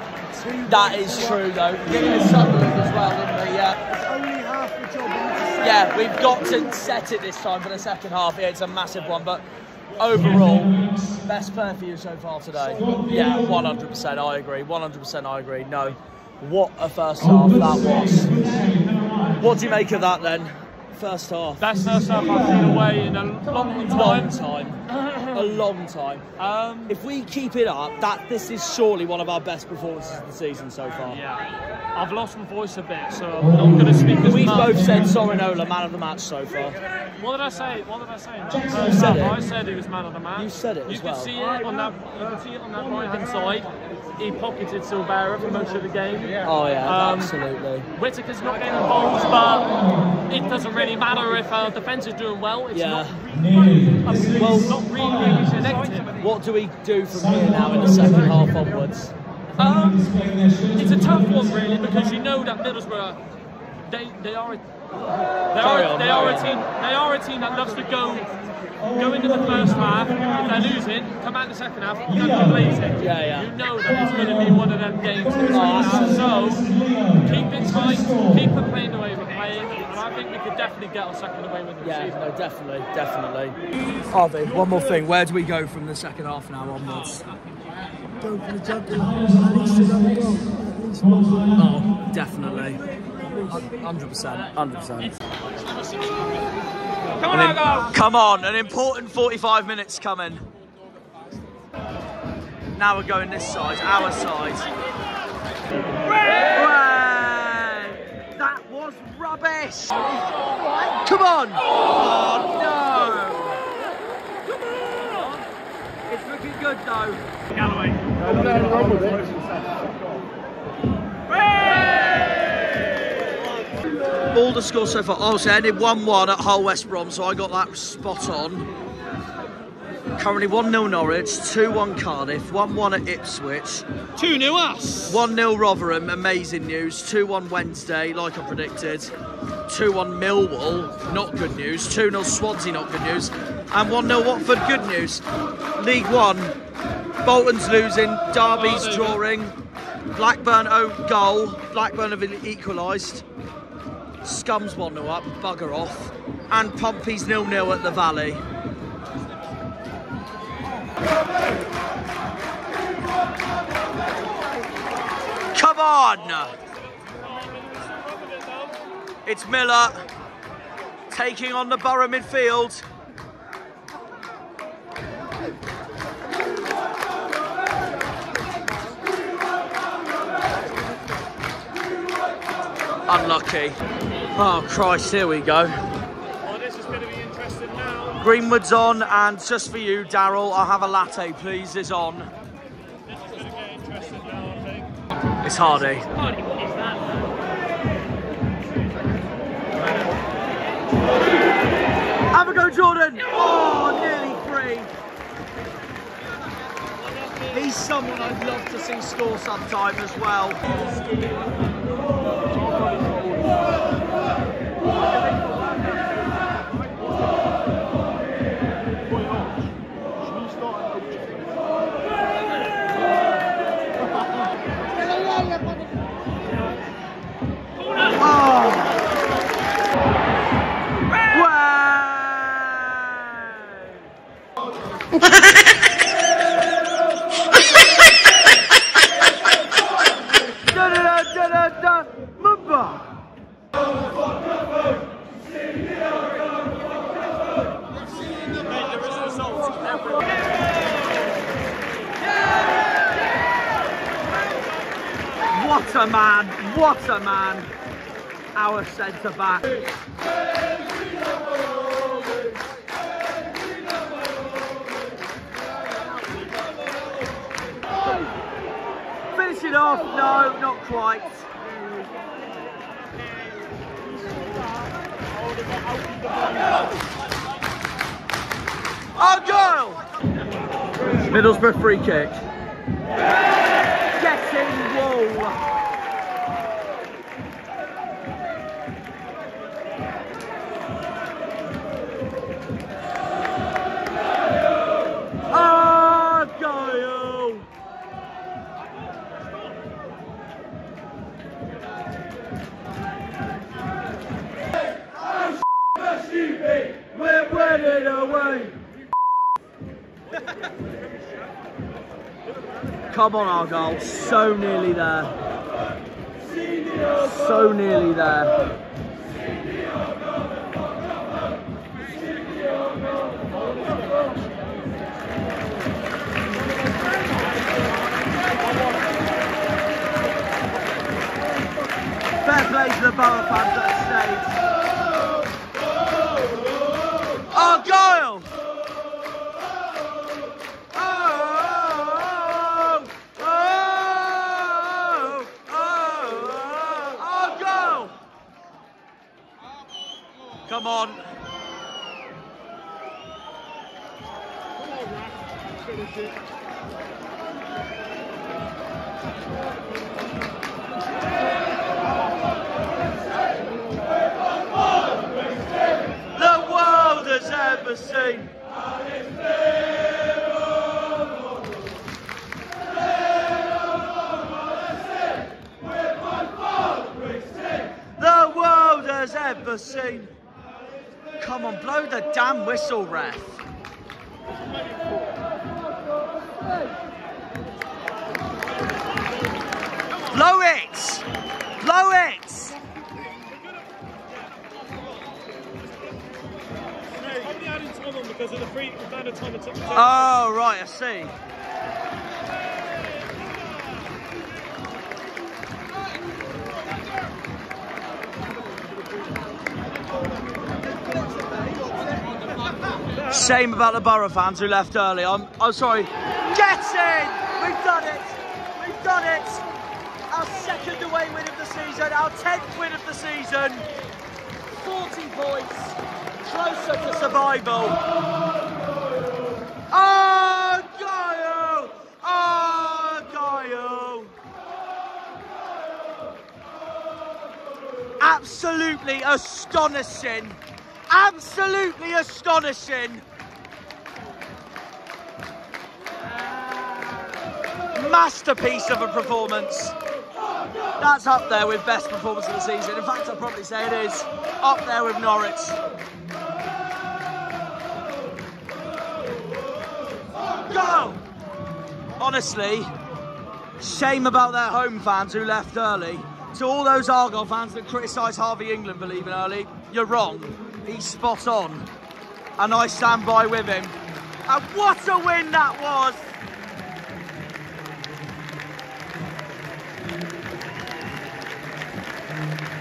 that is true though. Giving us Sunderland as well, didn't we? Yeah. It's only half the job. Yeah, we've got to set it this time for the second half. Yeah, it's a massive one, but overall, best player for you so far today. Yeah, 100%. I agree. 100%. I agree. No, what a first half that was. What do you make of that then? First half. Best first half I've seen away in a long time. A long time. If we keep it up, this is surely one of our best performances of the season so far. Yeah. I've lost my voice a bit, so I'm not going to speak as We've much. both said Sorinola man of the match so far. What did I say? What did I say? You said it. I said he was man of the match. You said it as well. You can see it on that right-hand side. He pocketed Silvera for most of the game. Oh yeah, absolutely. Whittaker's not getting involved, but it doesn't really matter if our defence is doing well. It's not really connected. What do we do from here now in the second half onwards? It's a tough one really, because you know that Middlesbrough, they are a team that loves to go into the first half. If they're losing, come out in the second half, you're going to be blazing. Yeah. You know that it's going to be one of them games. So keep it tight, keep it playing the way we're playing, and I think we could definitely get our second away with the season. Yeah, no, definitely. Harvey, one more thing. Where do we go from the second half now onwards? Go for the jugular. At least another goal. At least one. Oh, definitely. 100%. Come on, an important 45 minutes coming. Now we're going this side, our side. Hooray! That was rubbish! Come on! Oh no! Come on! It's looking good though. All the scores so far. Obviously, I ended 1-1 at Hull West Brom, so I got that spot on. Currently 1-0 Norwich, 2-1 Cardiff, 1-1 at Ipswich. 2-0 us! 1-0 Rotherham, amazing news. 2-1 Wednesday, like I predicted. 2-1 Millwall, not good news. 2-0 Swansea, not good news. And 1-0 Watford, good news. League One, Bolton's losing, Derby's drawing. Blackburn goal, Blackburn have equalised. Scum's 1-0 up, bugger off. And Pompey's 0-0 at the Valley. Come on! It's Miller taking on the Boro midfield. Unlucky. Oh Christ, here we go. Oh, this is going to be interesting now. Greenwood's on, and just for you, Daryl, I'll have a latte, please, is on. This is going to get interesting now, I think. It's Hardy. Hardy, what is that? Have a go, Jordan! Oh, nearly free. He's someone I'd love to see score sometime as well. What a man, what a man, our centre back. Finish it off, no, not quite. Argyle! Middlesbrough free kick. Getting wall. Argyle! We're winning away! Come on, Argyle, so nearly there. So nearly there. Fair play to the Boro fans that stayed. Argyle! Come on. The world has ever seen. The world has ever seen. Come on, blow the damn whistle, ref. Blow it! Blow it! Only adding time on because of the free amount of time it took. Oh, right, I see. Shame about the Boro fans who left early. I'm sorry. Get in! We've done it! We've done it! Our second away win of the season, our 10th win of the season. 40 points, closer to survival. Argyle! Argyle! Absolutely astonishing. Absolutely astonishing. Masterpiece of a performance. That's up there with best performance of the season. In fact, I'd probably say it is up there with Norwich. Go! Honestly, shame about their home fans who left early. To all those Argyle fans that criticise Harvey England for leaving early, you're wrong. He's spot on. And I stand by with him. And what a win that was!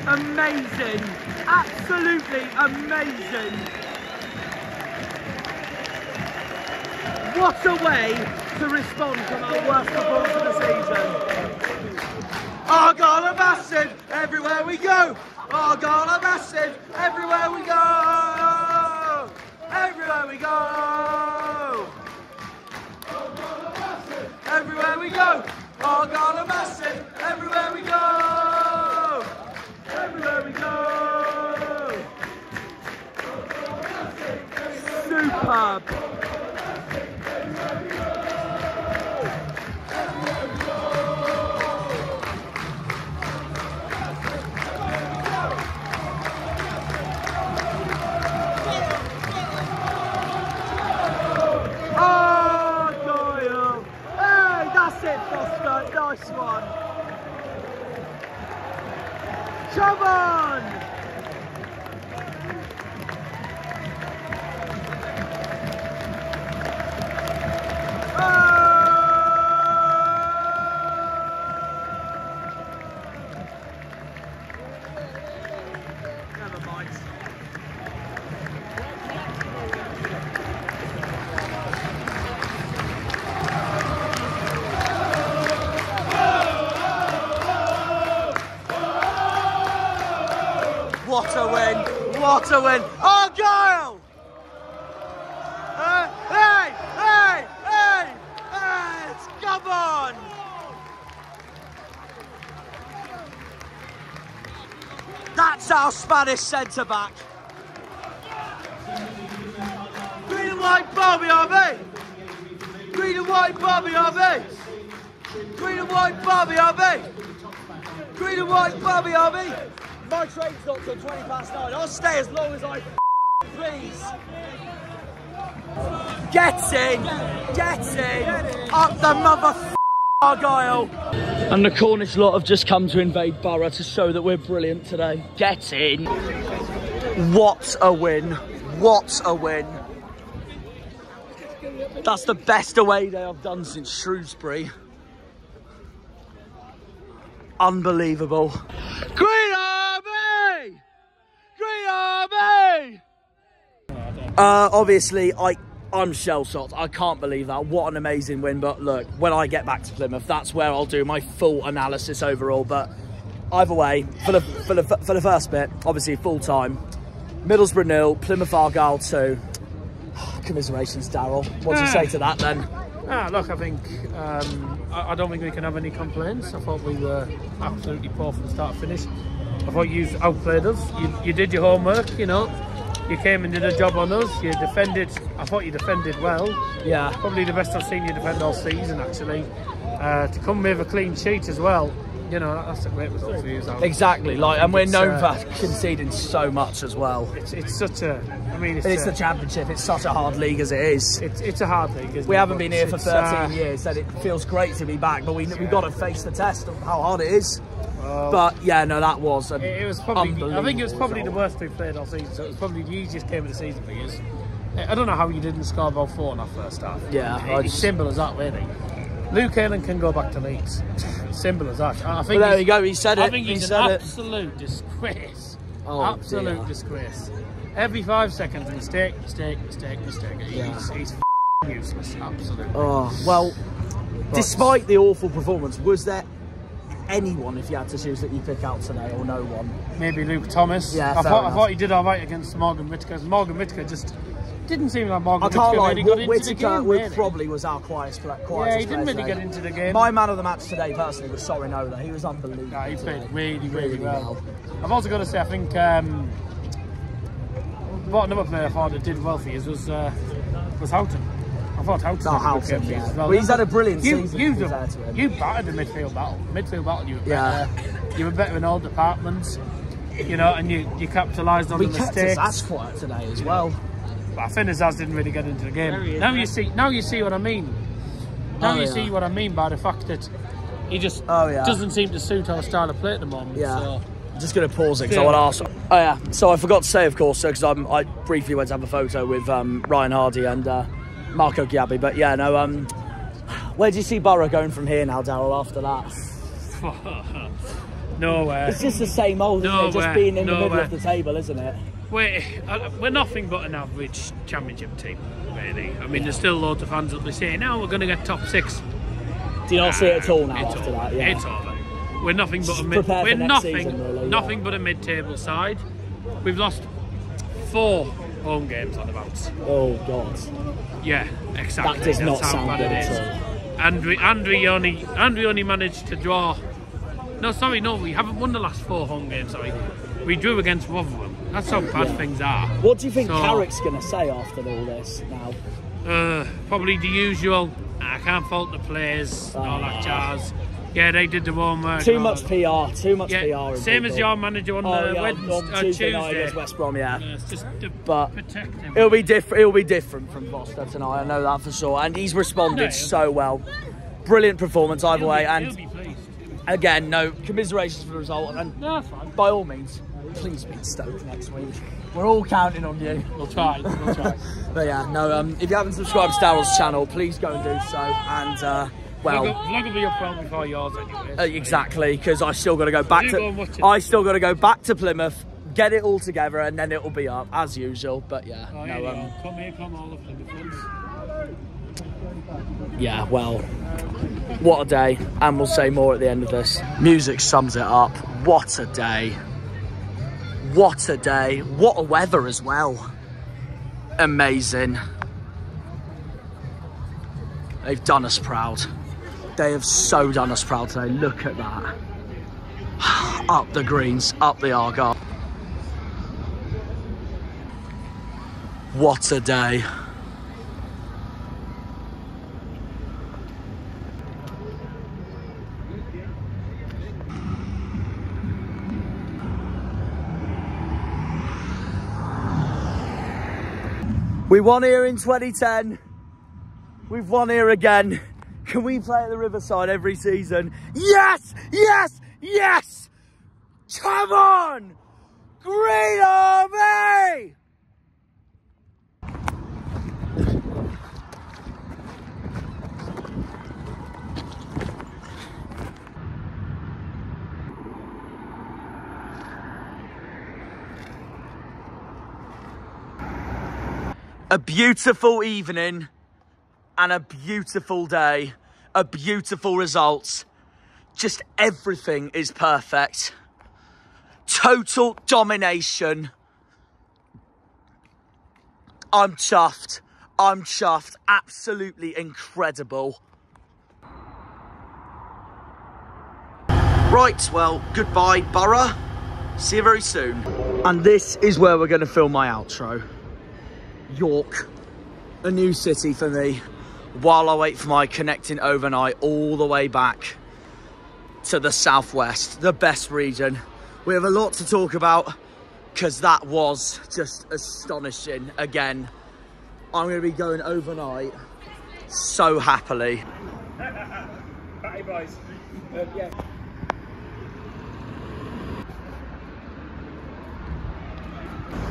Amazing. Absolutely amazing. What a way to respond from our worst performance of the season. Argyle are massive everywhere we go. Argyle are massive everywhere we go. Everywhere we go. Everywhere we go. Argyle are massive everywhere we go. Everywhere we go. Superb. Nice one. Come on. What a win! What a win! Argyle! Hey! Come on! That's our Spanish centre-back. Green and white Bobby RB! Green and white Bobby RB! Green and white Bobby RB! Green and white Bobby RB! My train's not till 20 past 9. I'll stay as long as I please. Get in! Up the mother Argyle! And the Cornish lot have just come to invade Boro to show that we're brilliant today. Get in! What a win! What a win! That's the best away day I've done since Shrewsbury. Unbelievable. Green Army! Green Army! Obviously, I'm shell-shocked. I can't believe that. What an amazing win. But look, when I get back to Plymouth, that's where I'll do my full analysis overall. But either way, for the first bit, obviously full-time, Middlesbrough 0, Plymouth Argyle 2. Commiserations, Daryl. What do you say to that then? Look, I think I don't think we can have any complaints. I thought we were absolutely poor from start to finish. I thought you outplayed us. You did your homework, you know. You came and did a job on us. You defended. I thought you defended well. Yeah. Probably the best I've seen you defend all season, actually. To come with a clean sheet as well. You know, that's a great result for you. Exactly, and we're known for conceding so much as well. It's such a, I mean, it's the Championship. It's such a hard league as it is. It's a hard league. Isn't we haven't been here for 13 years, and it feels great to be back. But we've got to face the test of how hard it is. But yeah, no, that was. It was probably. I think it was probably the worst we've played all season. So it was probably the easiest game of the season for you. I don't know how you didn't score about 4 in our first half. Yeah, it's simple as that, really. Luke Ayling can go back to Leeds. Simple as that. I think there you go. He said it. I think he's an absolute disgrace. Absolute disgrace. Every 5 seconds, mistake. Yeah. He's useless. Absolutely. Oh well. Despite the awful performance, was there anyone, if you had to choose, that you pick out today, or no one? Maybe Luke Thomas. Yeah, I thought he did all right against Morgan Whittaker. Morgan Whittaker just didn't seem like Morgan Whittaker really got into the game. Whittaker probably was our quietest player. Yeah, he didn't really get into the game. My man of the match today, personally, was Sorinola. He was unbelievable. Yeah, he played really well. I've also got to say, I think what another player I thought that did well for you was Houghton. I thought Houghton had a good game for you as well. Well, he's had a brilliant season. You battered the midfield battle. You were better. You were better in all departments. You know, and you capitalised on the mistakes. We kept his ass quiet today as well. But I think his ass didn't really get into the game. Now you see what I mean. Now you see what I mean by the fact that he just doesn't seem to suit our style of play at the moment. Yeah. So. I'm just going to pause it because I want to ask. Oh yeah. So I forgot to say, of course, because I briefly went to have a photo with Ryan Hardy and Marco Ghiabbi. But yeah, no. Where do you see Boro going from here now, Daryl? After that. Nowhere. It's just the same old, isn't it? Just being in the middle of the table, isn't it? We're nothing but an average Championship team, really. I mean, there's still loads of fans that they say, now we're going to get top 6. Do you not see it at all now after that? Yeah. It's over. We're nothing but nothing but a mid-table side. We've lost 4 home games on the bounce. Oh God. Yeah, exactly. That does not sound good at all. Andrew only managed to draw. No, we haven't won the last 4 home games. Sorry, we drew against Rotherham. That's how bad things are. What do you think Carrick's going to say after all this now? Probably the usual. I can't fault the players. All that jazz. Yeah, they did the homework. Too much PR. Same as your manager on Tuesday night against West Brom. Yeah, it's just to protect him. It'll be different. It'll be different from Gloucester tonight. I know that for sure. And he's responded so well. brilliant performance either way. He'll And be pleased. again, no commiserations for the result. And No, that's fine. by all means, please beat Stoke next week. We're all counting on you. We'll try. We'll try. But yeah, no, if you haven't subscribed to Daryl's channel, please go and do so. And, well... Vlog will be up well before yours anyway. Exactly, because I still got to go back to Plymouth, get it all together, and then it'll be up, as usual. But yeah, Oh, no, come here, come all of Plymouth. yeah, well, what a day. And we'll say more at the end of this. Music sums it up. What a day. What a day. What a weather as well. Amazing. They've done us proud. They have so done us proud today. Look at that. Up the greens, up the Argyle. What a day. We won here in 2010. We've won here again. Can we play at the Riverside every season? Yes! Yes! Yes! Come on! Green Army! A beautiful evening and a beautiful day, a beautiful result. Just everything is perfect. Total domination. I'm chuffed. I'm chuffed. Absolutely incredible. Right, well, goodbye, Boro. See you very soon. And this is where we're going to film my outro. York, a new city for me, while I wait for my connecting overnight all the way back to the southwest, the best region. We have a lot to talk about because that was just astonishing. Again, I'm going to be going overnight so happily. Hi boys. Yeah.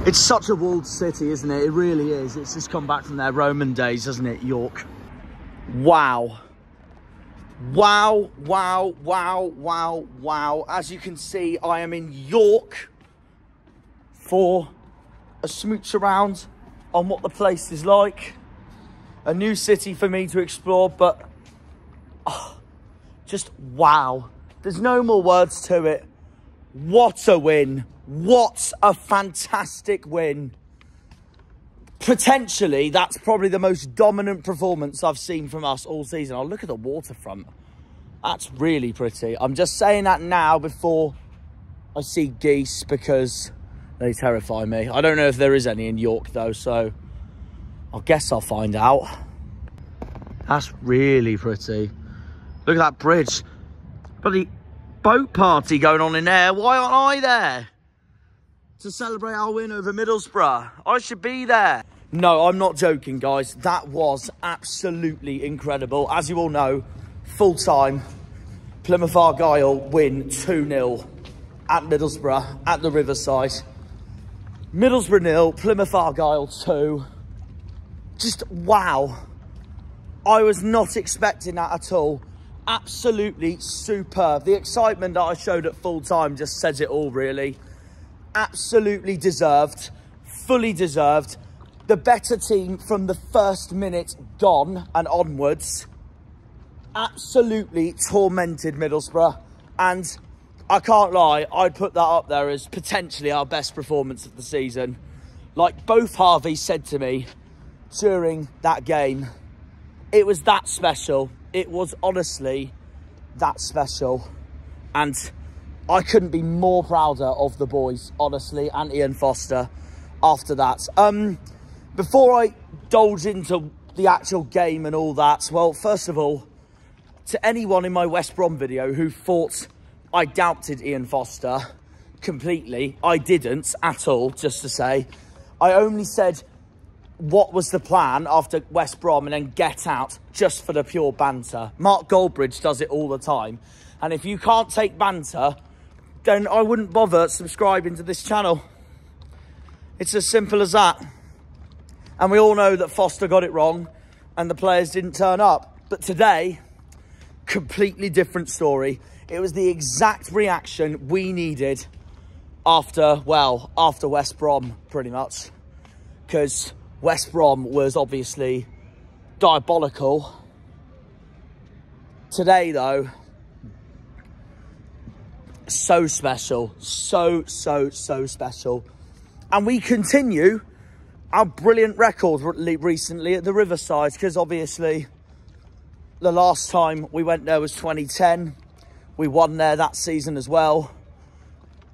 It's such a walled city, isn't it? It really is. It's just come back from their Roman days, hasn't it, York? Wow. Wow, wow, wow, wow, wow. As you can see, I am in York for a smooch around on what the place is like. A new city for me to explore, but just wow. There's no more words to it. What a win. What a fantastic win. Potentially, that's probably the most dominant performance I've seen from us all season. Oh, look at the waterfront. That's really pretty. I'm just saying that now before I see geese because they terrify me. I don't know if there is any in York though, so I guess I'll find out. That's really pretty. Look at that bridge. Bloody boat party going on in there. Why aren't I there? To celebrate our win over Middlesbrough. I should be there. No, I'm not joking, guys. That was absolutely incredible. As you all know, full time, Plymouth Argyle win 2-0 at Middlesbrough, at the Riverside. Middlesbrough 0, Plymouth Argyle 2. Just wow. I was not expecting that at all. Absolutely superb. The excitement that I showed at full time just says it all, really. Absolutely deserved, fully deserved. The better team from the first minute gone and onwards. Absolutely tormented Middlesbrough. And I can't lie, I'd put that up there as potentially our best performance of the season. Like both Harveys said to me during that game, it was that special. It was honestly that special. And I couldn't be more prouder of the boys, honestly, and Ian Foster after that. Before I indulge into the actual game and all that, well, first of all, to anyone in my West Brom video who thought I doubted Ian Foster completely, I didn't at all, just to say. I only said what was the plan after West Brom and then get out just for the pure banter. Mark Goldbridge does it all the time. And if you can't take banter, then I wouldn't bother subscribing to this channel. It's as simple as that. And we all know that Foster got it wrong and the players didn't turn up. But today, completely different story. It was the exact reaction we needed after West Brom, pretty much. Because West Brom was obviously diabolical. Today, though, so special. So special. And we continue our brilliant record recently at the Riverside, because obviously the last time we went there was 2010. We won there that season as well.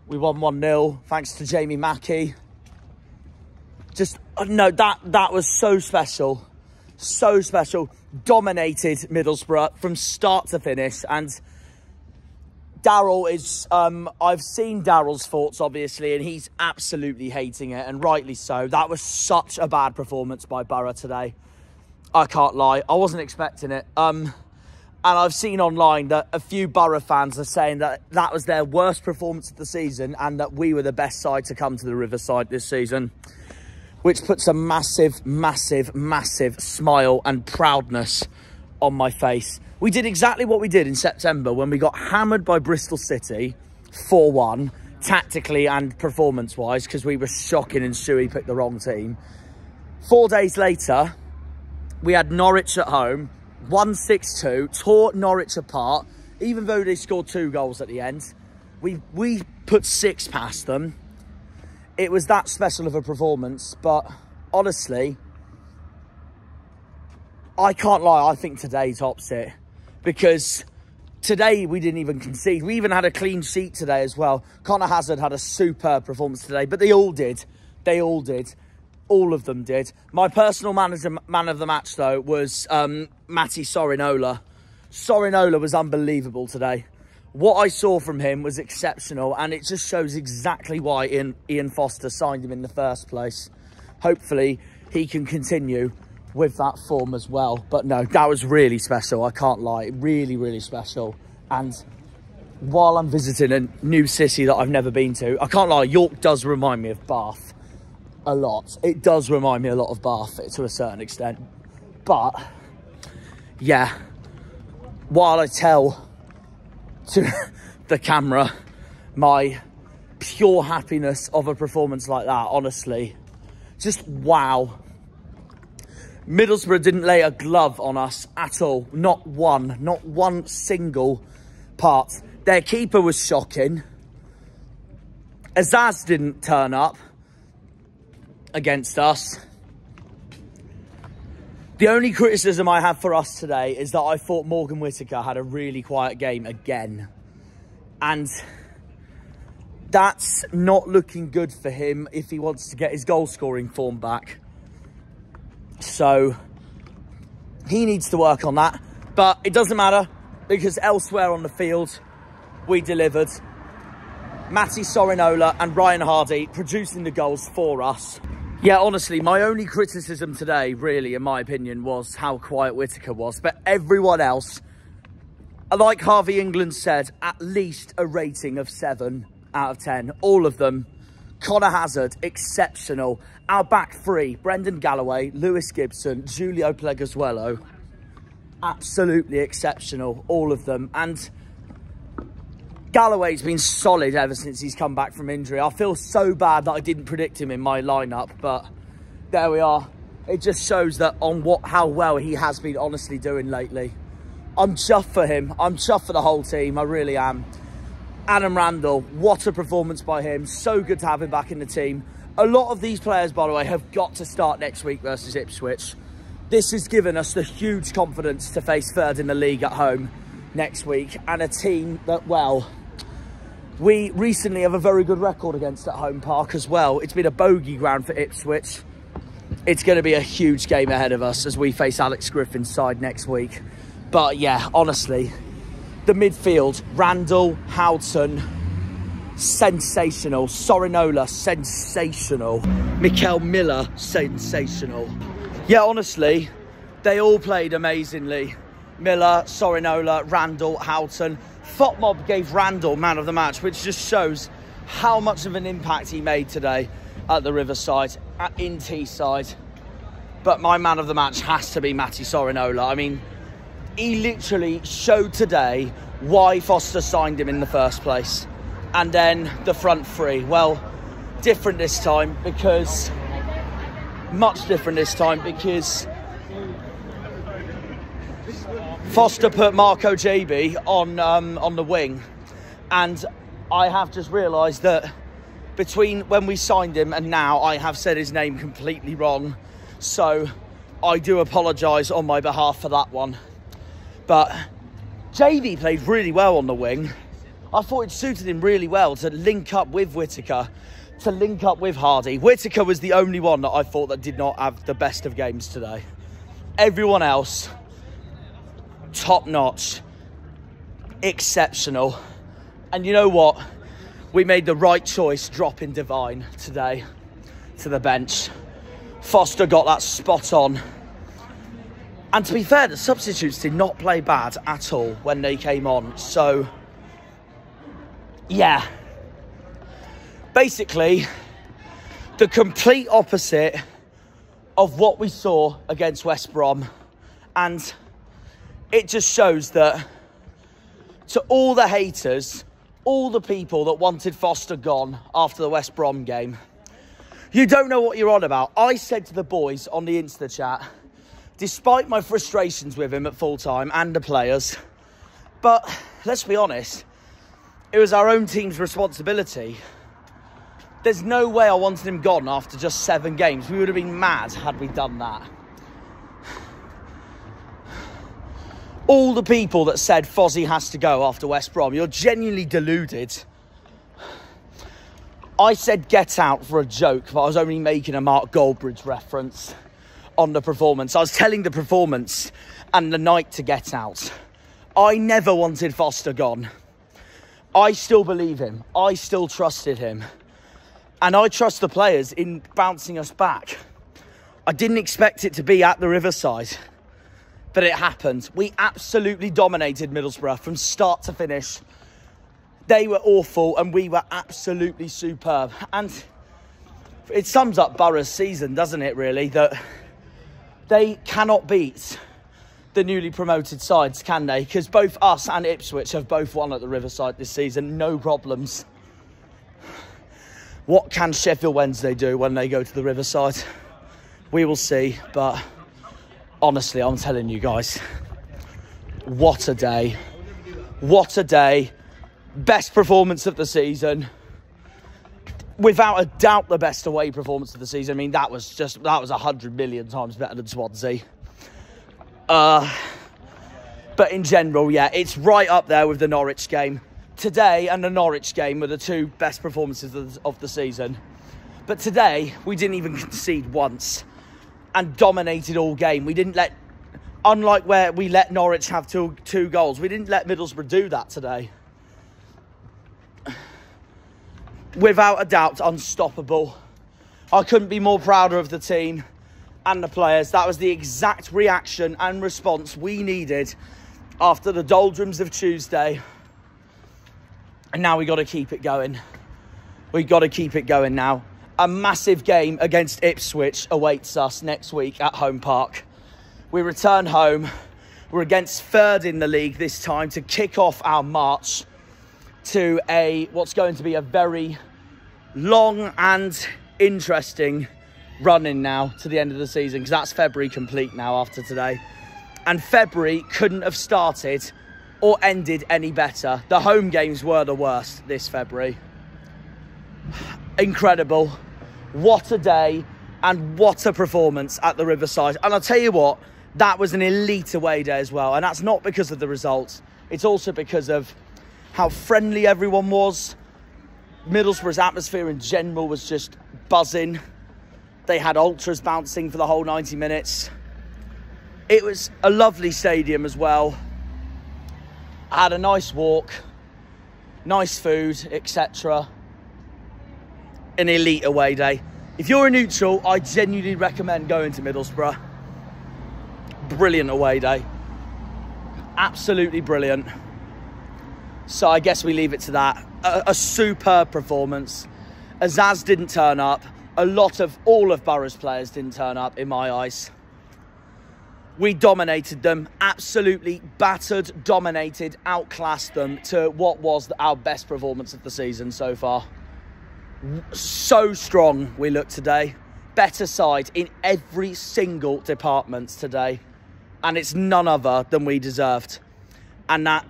We won 1-0 thanks to Jamie Mackey. Just, no, that was so special. So special. Dominated Middlesbrough from start to finish. And Daryl is, I've seen Daryl's thoughts, obviously, and he's absolutely hating it, and rightly so. That was such a bad performance by Boro today. I can't lie. I wasn't expecting it. And I've seen online that a few Boro fans are saying that that was their worst performance of the season and that we were the best side to come to the Riverside this season, which puts a massive smile and proudness on my face. We did exactly what we did in September when we got hammered by Bristol City 4-1, tactically and performance-wise, because we were shocking and Shuey picked the wrong team. 4 days later, we had Norwich at home, won 6-2, tore Norwich apart, even though they scored 2 goals at the end. We put 6 past them. It was that special of a performance, but honestly, I can't lie, I think today tops it. Because today we didn't even concede. We even had a clean sheet today as well. Connor Hazard had a superb performance today, but they all did. They all did. All of them did. My personal man of the match, though, was Matty Sorinola. Sorinola was unbelievable today. What I saw from him was exceptional, and it just shows exactly why Ian Foster signed him in the first place. Hopefully, he can continue with that form as well. But no, that was really special. I can't lie. Really special. And while I'm visiting a new city that I've never been to, I can't lie, York does remind me of Bath a lot. It does remind me a lot of Bath to a certain extent. But yeah, while I tell to the camera my pure happiness of a performance like that, honestly, just wow. Middlesbrough didn't lay a glove on us at all. Not one single part. Their keeper was shocking. Azaz didn't turn up against us. The only criticism I have for us today is that I thought Morgan Whittaker had a really quiet game again. And that's not looking good for him if he wants to get his goal-scoring form back. So he needs to work on that. But it doesn't matter, because elsewhere on the field, we delivered. Matty Sorinola and Ryan Hardy producing the goals for us. Yeah, honestly, my only criticism today, really, in my opinion, was how quiet Whittaker was. But everyone else, like Harvey England said, at least a rating of 7 out of 10. All of them. Connor Hazard, exceptional. Our back three, Brendan Galloway, Lewis Gibson, Julio Pleguezuelo, absolutely exceptional, all of them. And Galloway's been solid ever since he's come back from injury. I feel so bad that I didn't predict him in my lineup, but there we are. It just shows that how well he has been honestly doing lately. I'm chuffed for him. I'm chuffed for the whole team. I really am. Adam Randall, what a performance by him. So good to have him back in the team. A lot of these players, by the way, have got to start next week versus Ipswich. This has given us the huge confidence to face third in the league at home next week. And a team that, well, we recently have a very good record against at home park as well. It's been a bogey ground for Ipswich. It's going to be a huge game ahead of us as we face Alex Griffin's side next week. But yeah, honestly, the midfield, Randall, Houghton, sensational. Sorinola, sensational. Mikel Miller, sensational. Yeah, honestly, they all played amazingly. Miller, Sorinola, Randall, Houghton. Fotmob gave Randall man of the match, which just shows how much of an impact he made today at the Riverside, in Teesside. But my man of the match has to be Matty Sorinola. I mean, he literally showed today why Foster signed him in the first place. And then the front three. Well, different this time because... Much different this time because... Foster put Marco JB on the wing. And I have just realised that between when we signed him and now, I have said his name completely wrong. So I do apologise on my behalf for that one. But JB played really well on the wing. I thought it suited him really well to link up with Whittaker, to link up with Hardy. Whittaker was the only one that I thought that did not have the best of games today. Everyone else, top notch, exceptional. And you know what? We made the right choice dropping Devine today to the bench. Foster got that spot on. And to be fair, the substitutes did not play bad at all when they came on. So, yeah. Basically, the complete opposite of what we saw against West Brom. And it just shows that to all the haters, all the people that wanted Foster gone after the West Brom game, you don't know what you're on about. I said to the boys on the Insta chat, despite my frustrations with him at full time and the players, but let's be honest, it was our own team's responsibility. There's no way I wanted him gone after just 7 games. We would have been mad had we done that. All the people that said Fozzie has to go after West Brom, you're genuinely deluded. I said get out for a joke, but I was only making a Mark Goldbridge reference on the performance. I was telling the performance and the night to get out. I never wanted Foster gone. I still believe him. I still trusted him. And I trust the players in bouncing us back. I didn't expect it to be at the Riverside. But it happened. We absolutely dominated Middlesbrough from start to finish. They were awful and we were absolutely superb. And it sums up Boro's season, doesn't it, really? That they cannot beat the newly promoted sides, can they? Because both us and Ipswich have both won at the Riverside this season. No problems. What can Sheffield Wednesday do when they go to the Riverside? We will see, but... honestly, I'm telling you guys, what a day. What a day. Best performance of the season. Without a doubt, the best away performance of the season. I mean, that was 100 million times better than Swansea. But in general, yeah, it's right up there with the Norwich game. Today and the Norwich game were the 2 best performances of the season. But today, we didn't even concede once. And dominated all game. We didn't let, unlike where we let Norwich have two goals, we didn't let Middlesbrough do that today. Without a doubt, unstoppable. I couldn't be more prouder of the team and the players. That was the exact reaction and response we needed after the doldrums of Tuesday. And now we got to keep it going. We got to keep it going now. A massive game against Ipswich awaits us next week at Home Park. We return home. We're against 3rd in the league this time to kick off our march to what's going to be a very long and interesting run-in now to the end of the season, because that's February complete now after today. And February couldn't have started or ended any better. The home games were the worst this February. Incredible. What a day and what a performance at the Riverside. And I'll tell you what, that was an elite away day as well. And that's not because of the results. It's also because of how friendly everyone was. Middlesbrough's atmosphere in general was just buzzing. They had ultras bouncing for the whole 90 minutes. It was a lovely stadium as well. I had a nice walk. nice food, etc. An elite away day. If you're a neutral, I genuinely recommend going to Middlesbrough. Brilliant away day. Absolutely brilliant. So I guess we leave it to that. A superb performance. Azaz didn't turn up. All of Boro's players didn't turn up, in my eyes. We dominated them, absolutely battered, dominated, outclassed them to what was our best performance of the season so far. So strong we look today. Better side in every single department today. And it's none other than we deserved. And that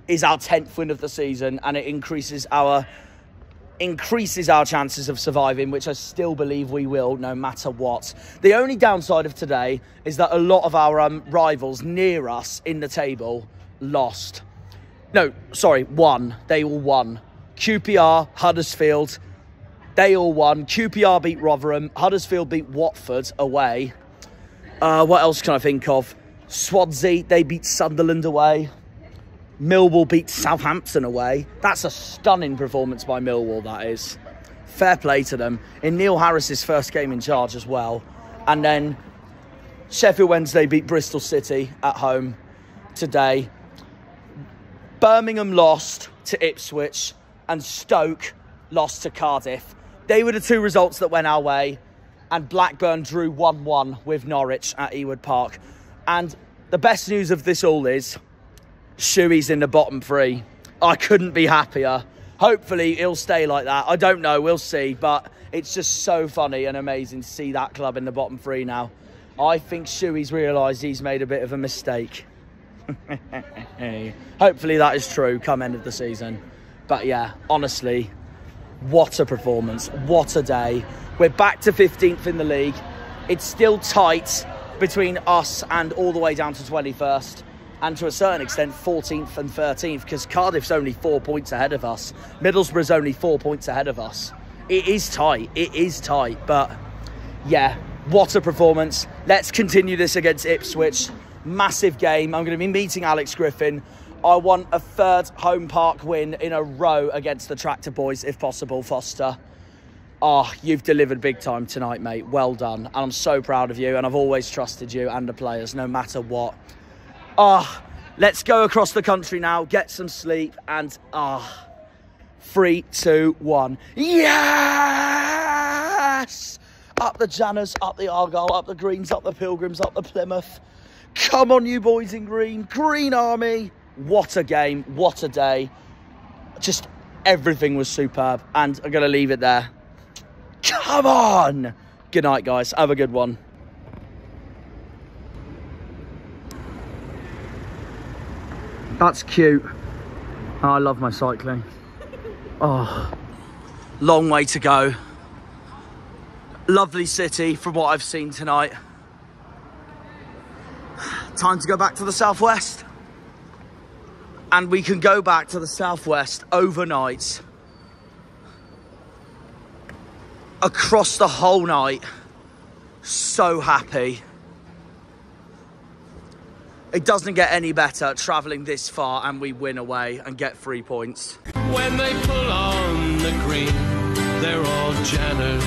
is our 10th win of the season, and it increases our chances of surviving, which I still believe we will, no matter what. The only downside of today is that a lot of our rivals near us in the table lost. No, sorry, won. They all won. QPR, Huddersfield, they all won. QPR beat Rotherham. Huddersfield beat Watford away. What else can I think of? Swansea, they beat Sunderland away. Millwall beat Southampton away. That's a stunning performance by Millwall, that is. Fair play to them. In Neil Harris's first game in charge as well. And then Sheffield Wednesday beat Bristol City at home today. Birmingham lost to Ipswich and Stoke lost to Cardiff. They were the two results that went our way. And Blackburn drew 1-1 with Norwich at Ewood Park. And the best news of this all is Shuey's in the bottom three. I couldn't be happier. Hopefully he'll stay like that. I don't know, we'll see. But it's just so funny and amazing to see that club in the bottom three now. I think Shuey's realised he's made a bit of a mistake. Hopefully that is true come end of the season. But yeah, honestly, what a performance. What a day. We're back to 15th in the league. It's still tight between us and all the way down to 21st. And to a certain extent, 14th and 13th, because Cardiff's only 4 points ahead of us. Middlesbrough's only 4 points ahead of us. It is tight. It is tight. But, yeah, what a performance. Let's continue this against Ipswich. Massive game. I'm going to be meeting Alex Griffin. I want a third home park win in a row against the Tractor Boys, if possible, Foster. Oh, you've delivered big time tonight, mate. Well done. And I'm so proud of you, and I've always trusted you and the players, no matter what. Let's go across the country now, get some sleep, and 3, 2, 1. Yes! Up the Janners, up the Argyle, up the Greens, up the Pilgrims, up the Plymouth. Come on, you boys in green. Green Army. What a game, what a day. Just everything was superb, and I'm going to leave it there. Come on! Good night, guys. Have a good one. That's cute. Oh, I love my cycling. Oh, long way to go. Lovely city from what I've seen tonight. Time to go back to the southwest. And we can go back to the southwest overnight. Across the whole night. So happy. It doesn't get any better travelling this far and we win away and get 3 points. When they pull on the green, they're all Janners.